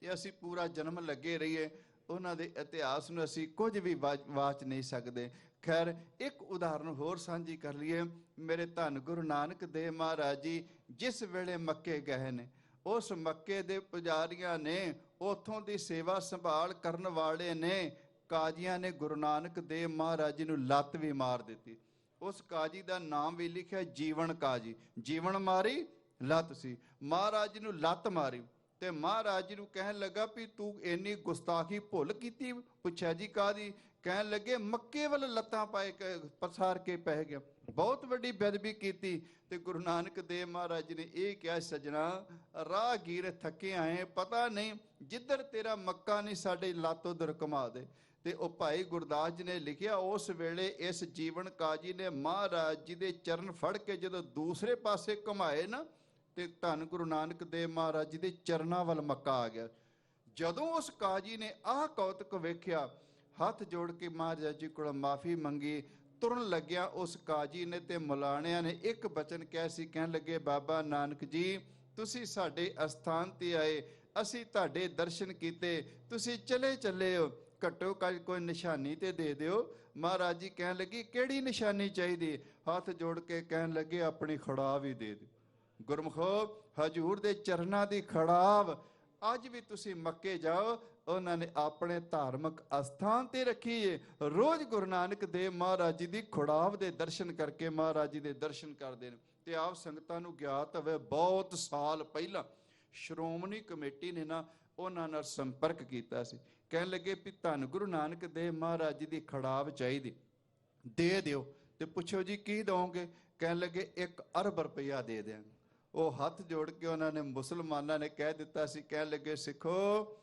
Speaker 2: ਤੇ ਅਸੀਂ ਪੂਰਾ ਜਨਮ ਲੱਗੇ ਰਹੀਏ, ਉਹਨਾਂ ਦੇ ਇਤਿਹਾਸ ਨੂੰ ਅਸੀਂ ਕੁਝ ਵੀ ਵਾਚ ਨਹੀਂ ਸਕਦੇ। ਖੈਰ ਇੱਕ ਉਦਾਹਰਨ ਹੋਰ ਸਾਂਝੀ ਕਰ ਲਈਏ। ਮੇਰੇ ਧੰਨ ਗੁਰੂ ਨਾਨਕ ਦੇਵ ਮਹਾਰਾਜ ਜੀ ਜਿਸ ਵੇਲੇ ਮੱਕੇ ਗਏ ਨੇ, ਉਸ ਮੱਕੇ ਦੇ ਪੁਜਾਰੀਆਂ ਨੇ, ਉੱਥੋਂ ਦੀ ਸੇਵਾ ਸੰਭਾਲ ਕਰਨ ਵਾਲੇ ਨੇ, ਕਾਜ਼ੀਆਂ ਨੇ ਗੁਰੂ ਨਾਨਕ ਦੇਵ ਮਹਾਰਾਜ ਜੀ ਨੂੰ ਲੱਤ ਵੀ ਮਾਰ ਦਿੱਤੀ। ਉਸ ਕਾਜੀ ਦਾ ਨਾਮ ਵੀ ਲਿਖਿਆ ਜੀਵਨ ਕਾਜੀ, ਜੀਵਨ ਮਾਰੀ ਲੱਤ ਸੀ। ਮਹਾਰਾਜ ਜੀ ਨੂੰ ਲੱਤ ਮਾਰੀ ਤੇ ਮਹਾਰਾਜ ਜੀ ਨੂੰ ਕਹਿਣ ਲੱਗਾ ਵੀ ਤੂੰ ਇੰਨੀ ਗੁਸਤਾਖੀ ਭੁੱਲ ਕੀਤੀ। ਪੁੱਛਿਆ ਜੀ ਕਾਦੀ? ਕਹਿਣ ਲੱਗੇ ਮੱਕੇ ਵੱਲ ਲੱਤਾਂ ਪਾਏ ਪਸਾਰ ਕੇ ਪੈ ਗਿਆ, ਬਹੁਤ ਵੱਡੀ ਬੇਅਦਬੀ ਕੀਤੀ। ਤੇ ਗੁਰੂ ਨਾਨਕ ਦੇਵ ਮਹਾਰਾਜ ਜੀ ਨੇ ਇਹ ਕਿਹਾ, ਸੱਜਣਾ ਰਾਹਗੀਰ ਥੱਕੇ ਆਏ, ਪਤਾ ਨਹੀਂ ਜਿੱਧਰ ਤੇਰਾ ਮੱਕਾ ਨਹੀਂ ਸਾਡੇ ਲੱਤ ਉਧਰ ਘੁਮਾ ਦੇ। ਤੇ ਉਹ ਭਾਈ ਗੁਰਦਾਸ ਜੀ ਨੇ ਲਿਖਿਆ, ਉਸ ਵੇਲੇ ਇਸ ਜੀਵਨ ਕਾਜੀ ਨੇ ਮਹਾਰਾਜ ਜੀ ਦੇ ਚਰਨ ਫੜ ਕੇ ਜਦੋਂ ਦੂਸਰੇ ਪਾਸੇ ਘੁਮਾਏ ਨਾ, ਤੇ ਧੰਨ ਗੁਰੂ ਨਾਨਕ ਦੇਵ ਮਹਾਰਾਜ ਜੀ ਦੇ ਚਰਨਾਂ ਵੱਲ ਮੱਕਾ ਆ ਗਿਆ। ਜਦੋਂ ਉਸ ਕਾਜੀ ਨੇ ਆਹ ਕੌਤਕ ਵੇਖਿਆ, ਹੱਥ ਜੋੜ ਕੇ ਮਹਾਰਾਜ ਜੀ ਕੋਲ ਮਾਫੀ ਮੰਗੀ। ਤੁਰਨ ਲੱਗਿਆ ਉਸ ਕਾਜੀ ਨੇ ਤੇ ਮੁਲਾਣਿਆਂ ਨੇ ਇੱਕ ਬਚਨ ਕਿਹਾ ਸੀ, ਕਹਿਣ ਲੱਗੇ ਬਾਬਾ ਨਾਨਕ ਜੀ ਤੁਸੀਂ ਸਾਡੇ ਅਸਥਾਨ ਤੇ ਆਏ, ਅਸੀਂ ਤੁਹਾਡੇ ਦਰਸ਼ਨ ਕੀਤੇ, ਤੁਸੀਂ ਚਲੇ ਚੱਲੇ ਹੋ, ਘੱਟੋ ਘੱਟ ਕੋਈ ਨਿਸ਼ਾਨੀ ਤੇ ਦੇ ਦਿਓ। ਮਹਾਰਾਜ ਜੀ ਕਹਿਣ ਲੱਗੀ ਕਿਹੜੀ ਨਿਸ਼ਾਨੀ ਚਾਹੀਦੀ? ਹੱਥ ਜੋੜ ਕੇ ਕਹਿਣ ਲੱਗੇ ਆਪਣੀ ਖੜਾਵ ਹੀ ਦੇ ਦਿਓ। ਗੁਰਮਖੋ ਹਜੂਰ ਦੇ ਚਰਨਾਂ ਦੀ ਖੜਾਵ ਅੱਜ ਵੀ ਤੁਸੀਂ ਮੱਕੇ ਜਾਓ, ਉਹਨਾਂ ਨੇ ਆਪਣੇ ਧਾਰਮਿਕ ਅਸਥਾਨ ਤੇ ਰੱਖੀ ਏ। ਰੋਜ਼ ਗੁਰੂ ਨਾਨਕ ਦੇਵ ਮਹਾਰਾਜ ਜੀ ਦੀ ਖੜਾਵ ਦੇ ਦਰਸ਼ਨ ਕਰਕੇ ਮਹਾਰਾਜ ਜੀ ਦੇ ਦਰਸ਼ਨ ਕਰਦੇ ਨੇ। ਤੇ ਆਪ ਸੰਗਤਾਂ ਨੂੰ ਗਿਆਤ ਹੋਵੇ, ਬਹੁਤ ਸਾਲ ਪਹਿਲਾਂ ਸ਼੍ਰੋਮਣੀ ਕਮੇਟੀ ਨੇ ਨਾ ਉਹਨਾਂ ਨਾਲ ਸੰਪਰਕ ਕੀਤਾ ਸੀ। ਕਹਿਣ ਲੱਗੇ ਵੀ ਧੰਨ ਗੁਰੂ ਨਾਨਕ ਦੇਵ ਮਹਾਰਾਜ ਜੀ ਦੀ ਖੜਾਵ ਚਾਹੀਦੀ, ਦੇ ਦਿਓ। ਤੇ ਪੁੱਛੋ ਜੀ ਕੀ ਦਓਗੇ? ਕਹਿਣ ਲੱਗੇ 1 ਅਰਬ ਰੁਪਈਆ ਦੇ ਦਿਆਂਗੇ। ਉਹ ਹੱਥ ਜੋੜ ਕੇ ਉਹਨਾਂ ਨੇ ਮੁਸਲਮਾਨਾਂ ਨੇ ਕਹਿ ਦਿੱਤਾ ਸੀ, ਕਹਿਣ ਲੱਗੇ ਸਿੱਖੋ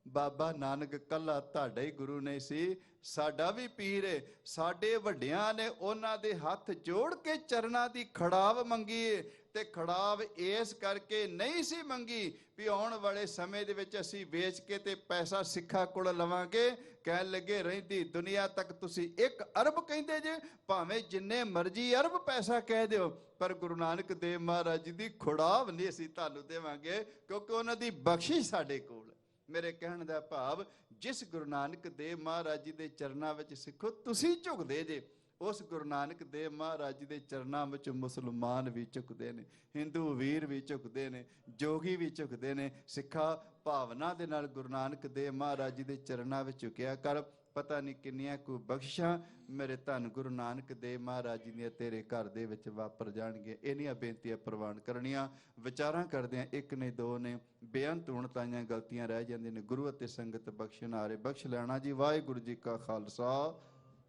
Speaker 2: ਬਾਬਾ ਨਾਨਕ ਕੱਲਾ ਤੁਹਾਡਾ ਹੀ ਗੁਰੂ ਨਹੀਂ ਸੀ, ਸਾਡਾ ਵੀ ਪੀਰ ਹੈ। ਸਾਡੇ ਵੱਡਿਆਂ ਨੇ ਉਹਨਾਂ ਦੇ ਹੱਥ ਜੋੜ ਕੇ ਚਰਨਾਂ ਦੀ ਖੜਾਵ ਮੰਗੀ, ਤੇ ਖੜਾਵ ਇਸ ਕਰਕੇ ਨਹੀਂ ਸੀ ਮੰਗੀ ਵੀ ਆਉਣ ਵਾਲੇ ਸਮੇਂ ਦੇ ਵਿੱਚ ਅਸੀਂ ਵੇਚ ਕੇ ਤੇ ਪੈਸਾ ਸਿੱਖਾਂ ਕੋਲ ਲਵਾਂਗੇ। ਕਹਿਣ ਲੱਗੇ ਰਹਿੰਦੀ ਦੁਨੀਆ ਤੱਕ ਤੁਸੀਂ 1 ਅਰਬ ਕਹਿੰਦੇ ਜੇ, ਭਾਵੇਂ ਜਿੰਨੇ ਮਰਜ਼ੀ ਅਰਬ ਪੈਸਾ ਕਹਿ ਦਿਓ, ਪਰ ਗੁਰੂ ਨਾਨਕ ਦੇਵ ਮਹਾਰਾਜ ਜੀ ਦੀ ਖੜਾਵ ਨਹੀਂ ਅਸੀਂ ਤੁਹਾਨੂੰ ਦੇਵਾਂਗੇ, ਕਿਉਂਕਿ ਉਹਨਾਂ ਦੀ ਬਖਸ਼ਿਸ਼ ਸਾਡੇ ਕੋਲ। ਮੇਰੇ ਕਹਿਣ ਦਾ ਭਾਵ ਜਿਸ ਗੁਰੂ ਨਾਨਕ ਦੇਵ ਮਹਾਰਾਜ ਜੀ ਦੇ ਚਰਨਾਂ ਵਿੱਚ ਸਿੱਖੋ ਤੁਸੀਂ ਝੁਕਦੇ ਜੇ, ਉਸ ਗੁਰੂ ਨਾਨਕ ਦੇਵ ਮਹਾਰਾਜ ਜੀ ਦੇ ਚਰਨਾਂ ਵਿੱਚ ਮੁਸਲਮਾਨ ਵੀ ਝੁਕਦੇ ਨੇ, ਹਿੰਦੂ ਵੀਰ ਵੀ ਝੁਕਦੇ ਨੇ, ਜੋਗੀ ਵੀ ਝੁਕਦੇ ਨੇ। ਸਿੱਖਾ ਭਾਵਨਾ ਦੇ ਨਾਲ ਗੁਰੂ ਨਾਨਕ ਦੇਵ ਮਹਾਰਾਜ ਜੀ ਦੇ ਚਰਨਾਂ ਵਿੱਚ ਝੁਕਿਆ ਕਰ, ਪਤਾ ਨਹੀਂ ਕਿੰਨੀਆਂ ਕੁ ਬਖਸ਼ਿਸ਼ਾਂ ਮੇਰੇ ਧੰਨ ਗੁਰੂ ਨਾਨਕ ਦੇਵ ਮਹਾਰਾਜ ਜੀ ਦੀਆਂ ਤੇਰੇ ਘਰ ਦੇ ਵਿੱਚ ਵਾਪਰ ਜਾਣਗੀਆਂ। ਇਹਨੀਆਂ ਬੇਨਤੀਆਂ ਪ੍ਰਵਾਨ ਕਰਨੀਆਂ। ਵਿਚਾਰਾਂ ਕਰਦੇ ਆ, ਇੱਕ ਨੇ ਦੋ ਨੇ, ਬੇਅੰਤ ਹੁਣ ਤਾਈਆਂ ਗਲਤੀਆਂ ਰਹਿ ਜਾਂਦੀਆਂ ਨੇ। ਗੁਰੂ ਅਤੇ ਸੰਗਤ ਬਖਸ਼ਣ ਹਾਰੇ ਬਖਸ਼ ਲੈਣਾ ਜੀ। ਵਾਹਿਗੁਰੂ ਜੀ ਕਾ ਖਾਲਸਾ,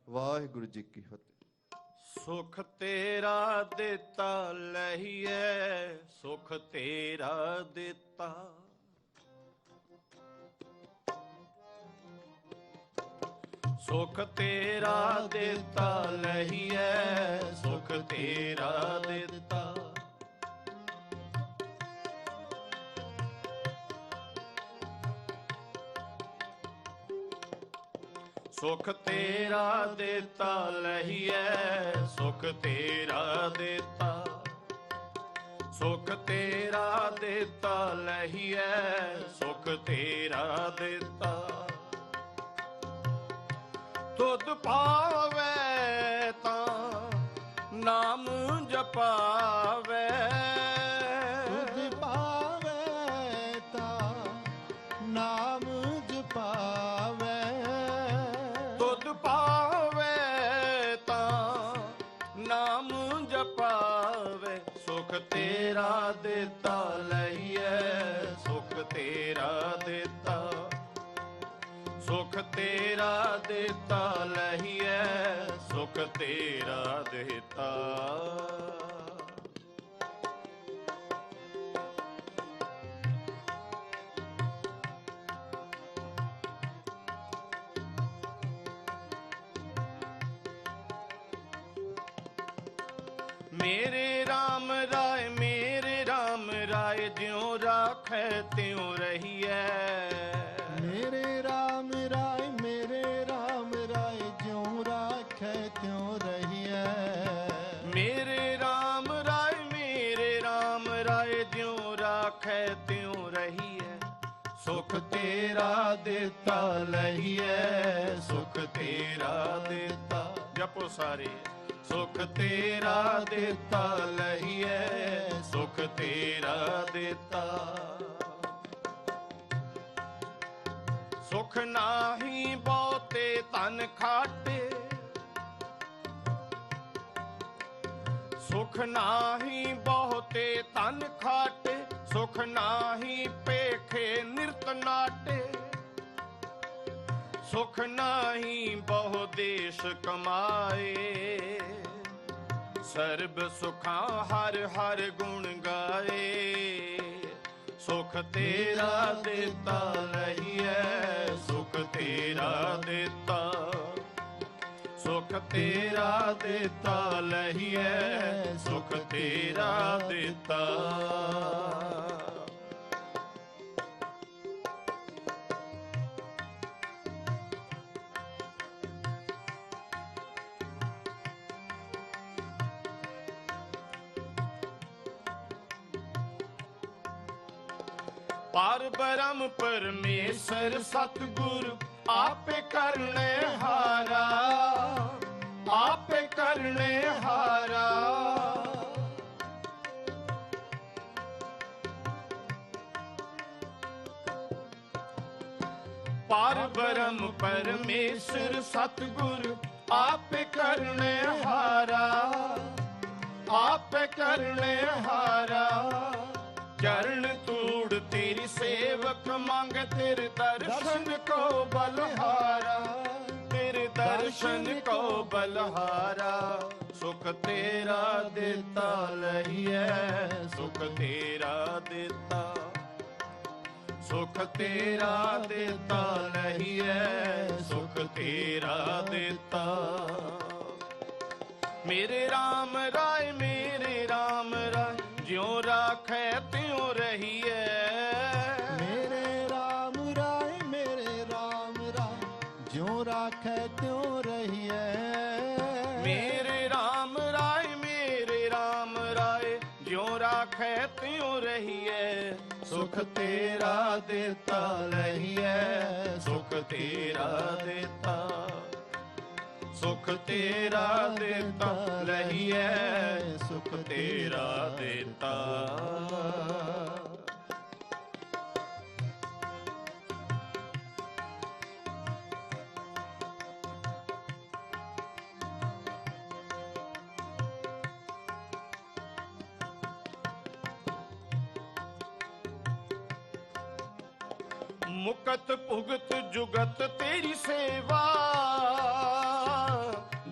Speaker 2: ਵਾਹਿਗੁਰੂ ਜੀ ਕੀ ਫਤਿਹ।
Speaker 3: ਸੁਖ ਤੇਰਾ ਦਿੱਤਾ ਲਹੀਏ, ਸੁਖ ਤੇਰਾ ਦਿੱਤਾ, ਸੁਖ ਤੇਰਾ ਦਿੱਤਾ ਲਹੀਏ, ਸੁਖ ਤੇਰਾ ਦਿੱਤਾ, ਸੁਖ ਤੇਰਾ ਦਿੱਤਾ ਲਹੀਏ, ਸੁਖ ਤੇਰਾ ਦਿੱਤਾ, ਸੁਖ ਤੇਰਾ ਦਿੱਤਾ ਲਹੀਏ, ਸੁਖ ਤੇਰਾ ਦਿੱਤਾ। ਤੁਧ ਪਾਵੇ ਤਾਂ ਨਾਮ ਜਪਾਵੇ,
Speaker 4: ਤੁਧ ਪਾਵੇ ਤਾਂ ਨਾਮ ਜਪਾਵੇ,
Speaker 3: ਤੁਧ ਪਾਵੇ ਤਾਂ ਜਪਾਵੇ ਸੁਖ ਤੇਰਾ ਦਿੱਤਾ ਲਈਐ ਸੁਖ ਤੇਰਾ ਦਿੱਤਾ ਸੁਖ ਤੇਰਾ ਦਿੱਤਾ ਲਈਐ ਸੁਖ ਤੇਰਾ ਦਿੱਤਾ मेरे राम राय ज्यों राखै त्यों रहिए
Speaker 4: मेरे राम राय ज्यों राखै त्यों रहिए
Speaker 3: मेरे राम राय ज्यों राखै त्यों रहिए सुख तेरा देता लहिए सुख तेरा देता जपो सारे सुख तेरा देता लहिए सुख तेरा देता सुख नाही बहुते तन खाटे सुख नाही बहुते तन खाटे सुख नाही पेखे निरत नाटे सुख नाही बहु देश कमाए सर्ब सुखा हर हर गुण गाए सुख तेरा देता लहिए सुख तेरा देता सुख तेरा देता लहिए सुख तेरा देता पार ब्रह्म परमेश्वर सतगुर आपे करने हारा आपे करने हारा पार ब्रह्म परमेश्वर सतगुर आपे करने हारा आपे करने हारा चरण तूड़ तेरी सेवक मांग तेरे दर्शन को बलहारा तेरे दर्शन को बलहारा सुख तेरा देता लहिए सुख तेरा देता सुख तेरा देता लहिए सुख तेरा देता मेरे राम राय ज्यों राखै त्यों रहिए
Speaker 4: मेरे राम राय ज्यों राखै त्यों रहिए
Speaker 3: मेरे राम राय ज्यों राखै त्यों रहिए सुख तेरा देता लहिए सुख तेरा देता सुख तेरा देता लहिए सुख तेरा देता मुकत भुगत जुगत तेरी सेवा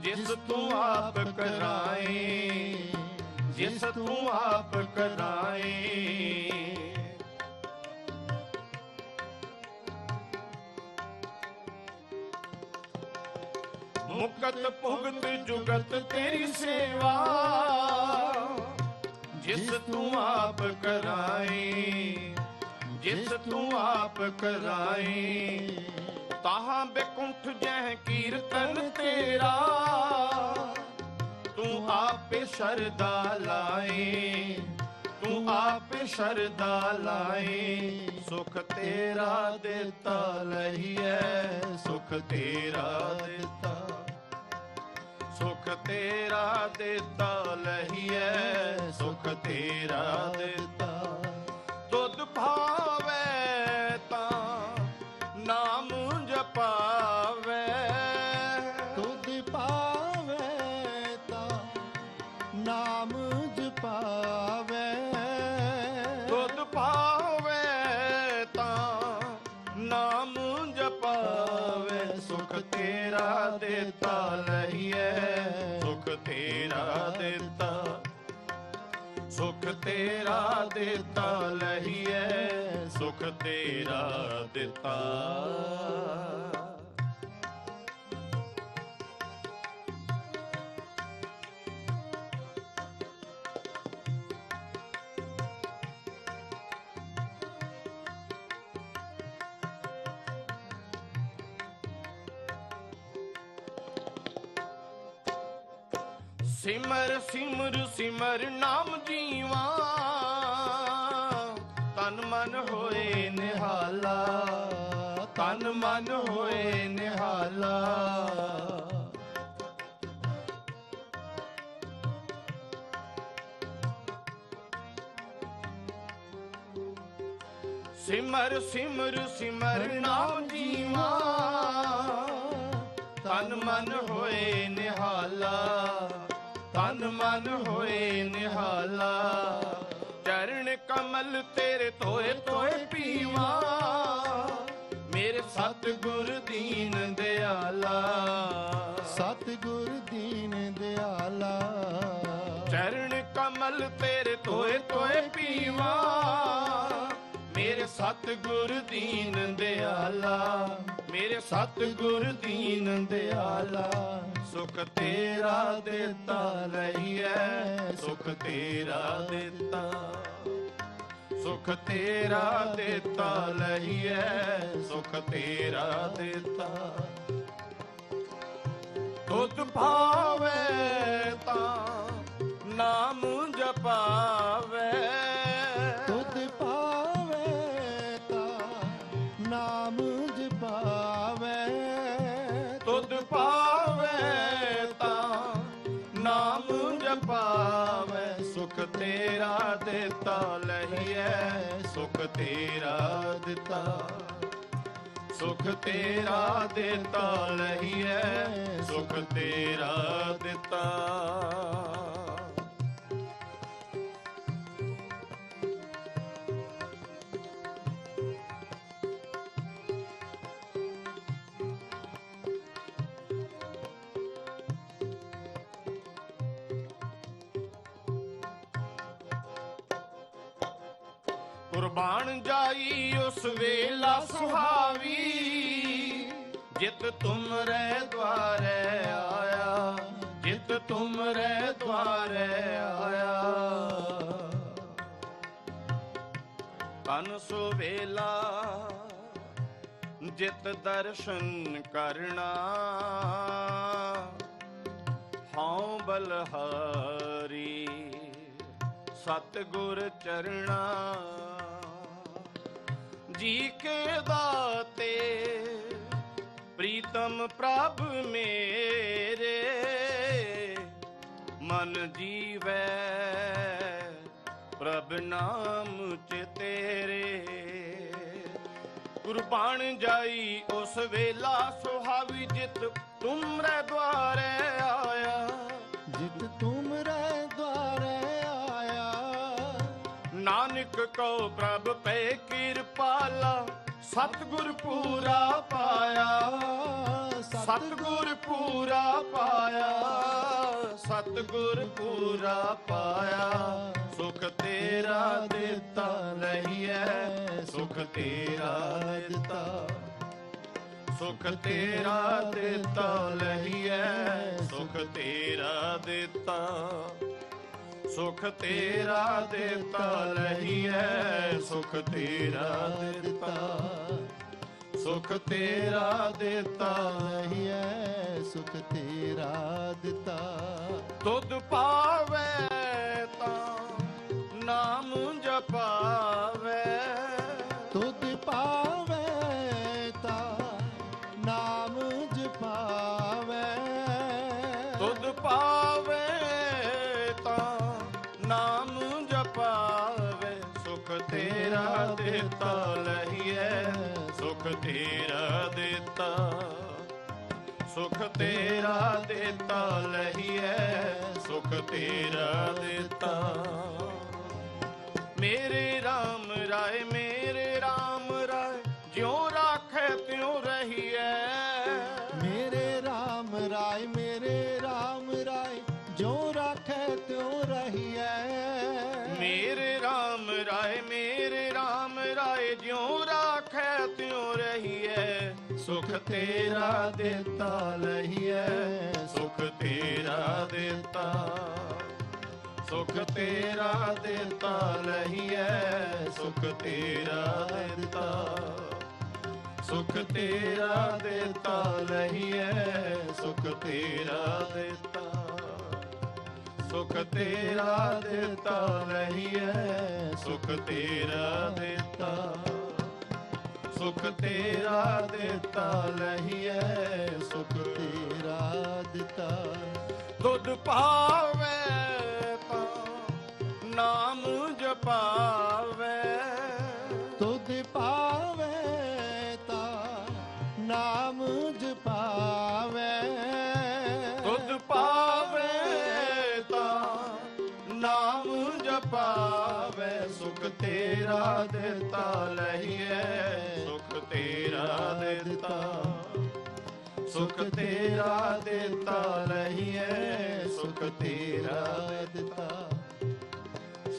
Speaker 3: जिस तू आप कराए जिस तू आप कराए मुकत भुगत जुगत तेरी सेवा जिस तू आप कराए जिस तू आप कराए ताहां बेकुंठ जह कीर्तन तेरा तू आप शरदा लाए तू आप शरदा लाए सुख तेरा देता लहिए सुख तेरा देता सुख तेरा देता लहिए सुख तेरा देता तुद भावे नाम जपावे
Speaker 4: तुद पावे ता नाम
Speaker 3: ਲਹੀਐ ਸੁਖ ਤੇਰਾ ਦਿੱਤਾ ਸੁਖ ਤੇਰਾ ਦਿੱਤਾ ਲਹੀਐ ਸੁਖ ਤੇਰਾ ਦਿੱਤਾ ਸਿਮਰ ਸਿਮਰ ਸਿਮਰ ਨਾਮ ਜੀਵਾ ਤਨ ਮਨ ਹੋਏ ਨਿਹਾਲਾ ਤਨ ਮਨ ਹੋਏ ਨਿਹਾਲਾ ਸਿਮਰ ਸਿਮਰ ਸਿਮਰ ਨਾਮ ਜੀਵਾ ਤਨ ਮਨ ਹੋਏ ਨਿਹਾਲਾ ਤਨ ਮਨ ਹੋਏ ਨਿਹਾਲਾ ਚਰਨ ਕਮਲ ਤੇਰੇ ਧੋਏ ਧੋਏ ਪੀਵਾ ਮੇਰੇ ਸਤਿਗੁਰ ਦੀਨ ਦਿਆਲਾ
Speaker 4: ਸਤਿਗੁਰ ਦੀਨ ਦਿਆਲਾ
Speaker 3: ਚਰਨ ਕਮਲ ਤੇਰੇ ਧੋਏ ਧੋਏ ਪੀਵਾ ਮੇਰੇ ਸਤਿਗੁਰ ਦੀਨ ਦਿਆਲਾ ਮੇਰੇ ਸਤਿਗੁਰ ਦੀਨ ਦਿਆਲਾ ਸੁਖ ਤੇਰਾ ਦਿੱਤਾ ਲਈਐ ਸੁਖ ਤੇਰਾ ਦਿੱਤਾ ਸੁਖ ਤੇਰਾ ਦਿੱਤਾ ਲਈਐ ਸੁਖ ਤੇਰਾ ਦਿੱਤਾ ਤੁਧ ਭਾਵੇ ਤਾਂ ਨਾਮ ਜਪਾਵੇ
Speaker 4: ਤੁਧ ਪਾਵੇ ਤਾਂ ਨਾਮ ਜਪਾਵੇ
Speaker 3: ਤੁਧ ਪਾਵੇ ਤਾਂ ਨਾਮ ਜਪਾਵੇ ਸੁਖ ਤੇਰਾ ਦਿੱਤਾ ਲਹੀਐ ਸੁਖ ਤੇਰਾ ਦਿੱਤਾ ਸੁਖ ਤੇਰਾ ਦਿੱਤਾ ਲਹੀਐ ਸੁਖ ਤੇਰਾ ਦਿੱਤਾ ਕੁਰਬਾਨ ਜਾਈ ਉਸ ਵੇਲਾ ਸੁਹਾਵੀ ਜਿਤ ਤੁਮਰੇ ਦੁਆਰੇ ਆਇਆ ਜਿਤ ਤੁਮਰੇ ਦੁਆਰੇ ਆਇਆ ਤਨ ਸੋ ਵੇਲਾ ਜਿਤ ਦਰਸ਼ਨ ਕਰਨਾ ਹਉ ਬਲਹਾਰੀ ਸਤਿਗੁਰ ਚਰਣਾ ਜੀ ਕੇ ਦਾਤੇ ਪ੍ਰੀਤਮ ਪ੍ਰਭ ਮੇਰੇ ਮਨ ਜੀਵੈ ਪ੍ਰਭ ਨਾਮ ਚ ਤੇਰੇ ਕੁਰਬਾਨ ਜਾਈ ਉਸ ਵੇਲਾ ਸੁਹਾਵੀ ਜਿਤ ਤੁਮਰੇ ਦੁਆਰੇ ਆਇਆ
Speaker 4: ਜਿਤ ਤੁਮਰੇ ਦੁਆਰੇ ਆਇਆ
Speaker 3: ਨਾਨਕ ਕਉ ਪ੍ਰਭ ਪੈ ਕਿਰਪਾਲਾ ਸਤਿਗੁਰ ਪੂਰਾ ਪਾਇਆ ਸਤਿਗੁਰ ਪੂਰਾ ਪਾਇਆ ਸਤਿਗੁਰ ਪੂਰਾ ਪਾਇਆ ਸੁਖ ਤੇਰਾ ਦਿੱਤਾ ਲਹੀਐ ਸੁਖ ਤੇਰਾ ਦਿੱਤਾ ਸੁਖ ਤੇਰਾ ਦਿੱਤਾ ਲਹੀਐ ਸੁਖ ਤੇਰਾ ਦਿੱਤਾ ਸੁਖ ਤੇਰਾ ਦਿੱਤਾ ਲਹੀਐ ਸੁਖ ਤੇਰਾ ਦਿੱਤਾ ਸੁਖ ਤੇਰਾ ਦਿੱਤਾ
Speaker 4: ਲਹੀਐ ਸੁਖ ਤੇਰਾ ਦਿੱਤਾ
Speaker 3: ਤੁਧ ਪਾਵੇ ਤਾਂ ਨਾਮ ਜਪਾਵੇ
Speaker 4: ਤੁਧ ਪਾਵੇ ਤਾਂ ਨਾਮ ਜਪਾਵੇ
Speaker 3: ਤੁਧ ਪਾਵੇ ਤਾਂ ਨਾਮ ਜਪਾਵੇ ਸੁਖ ਤੇਰਾ ਦਿੱਤਾ ਲਹੀਐ ਸੁਖ ਤੇਰਾ ਦਿੱਤਾ ਸੁਖ ਤੇਰਾ ਦਿੱਤਾ ਲਹੀਐ ਸੁਖ ਤੇਰਾ ਦਿੱਤਾ ਮੇਰੇ RAM ਰਾਏ ਮੇਰੇ RAM ਰਾਏ ਜਿਉ ਰਾਖੇ ਤਿਉ ਰਹੀਐ
Speaker 4: ਮੇਰੇ RAM ਰਾਏ ਮੇਰੇ त्यों रहिए।
Speaker 3: मेरे राम राय ज्यों राखै त्यों रहिए। सुख तेरा
Speaker 4: देता लहिए।
Speaker 3: सुख तेरा देता, सुख तेरा देता लहिए। सुख तेरा देता, सुख तेरा देता लहिए। सुख तेरा देता, सुख तेरा देता लहिए। सुख तेरा देता, सुख तेरा देता लहिए। सुख
Speaker 4: तेरा दिता
Speaker 3: दुध पावे ता नाम जपावे।
Speaker 4: तुध पावे ता नाम जपावे।
Speaker 3: दुध पावे ता नाम जपावे। सुख तेरा देता लहिए। सुख तेरा देता, सुख तेरा देता लहिए। सुख तेरा
Speaker 4: दिता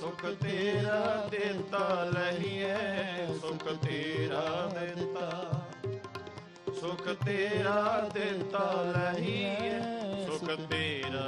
Speaker 3: सुख तेरा देता लहिए। सुख तेरा देता, सुख तेरा देता लहिए। सुख तेरा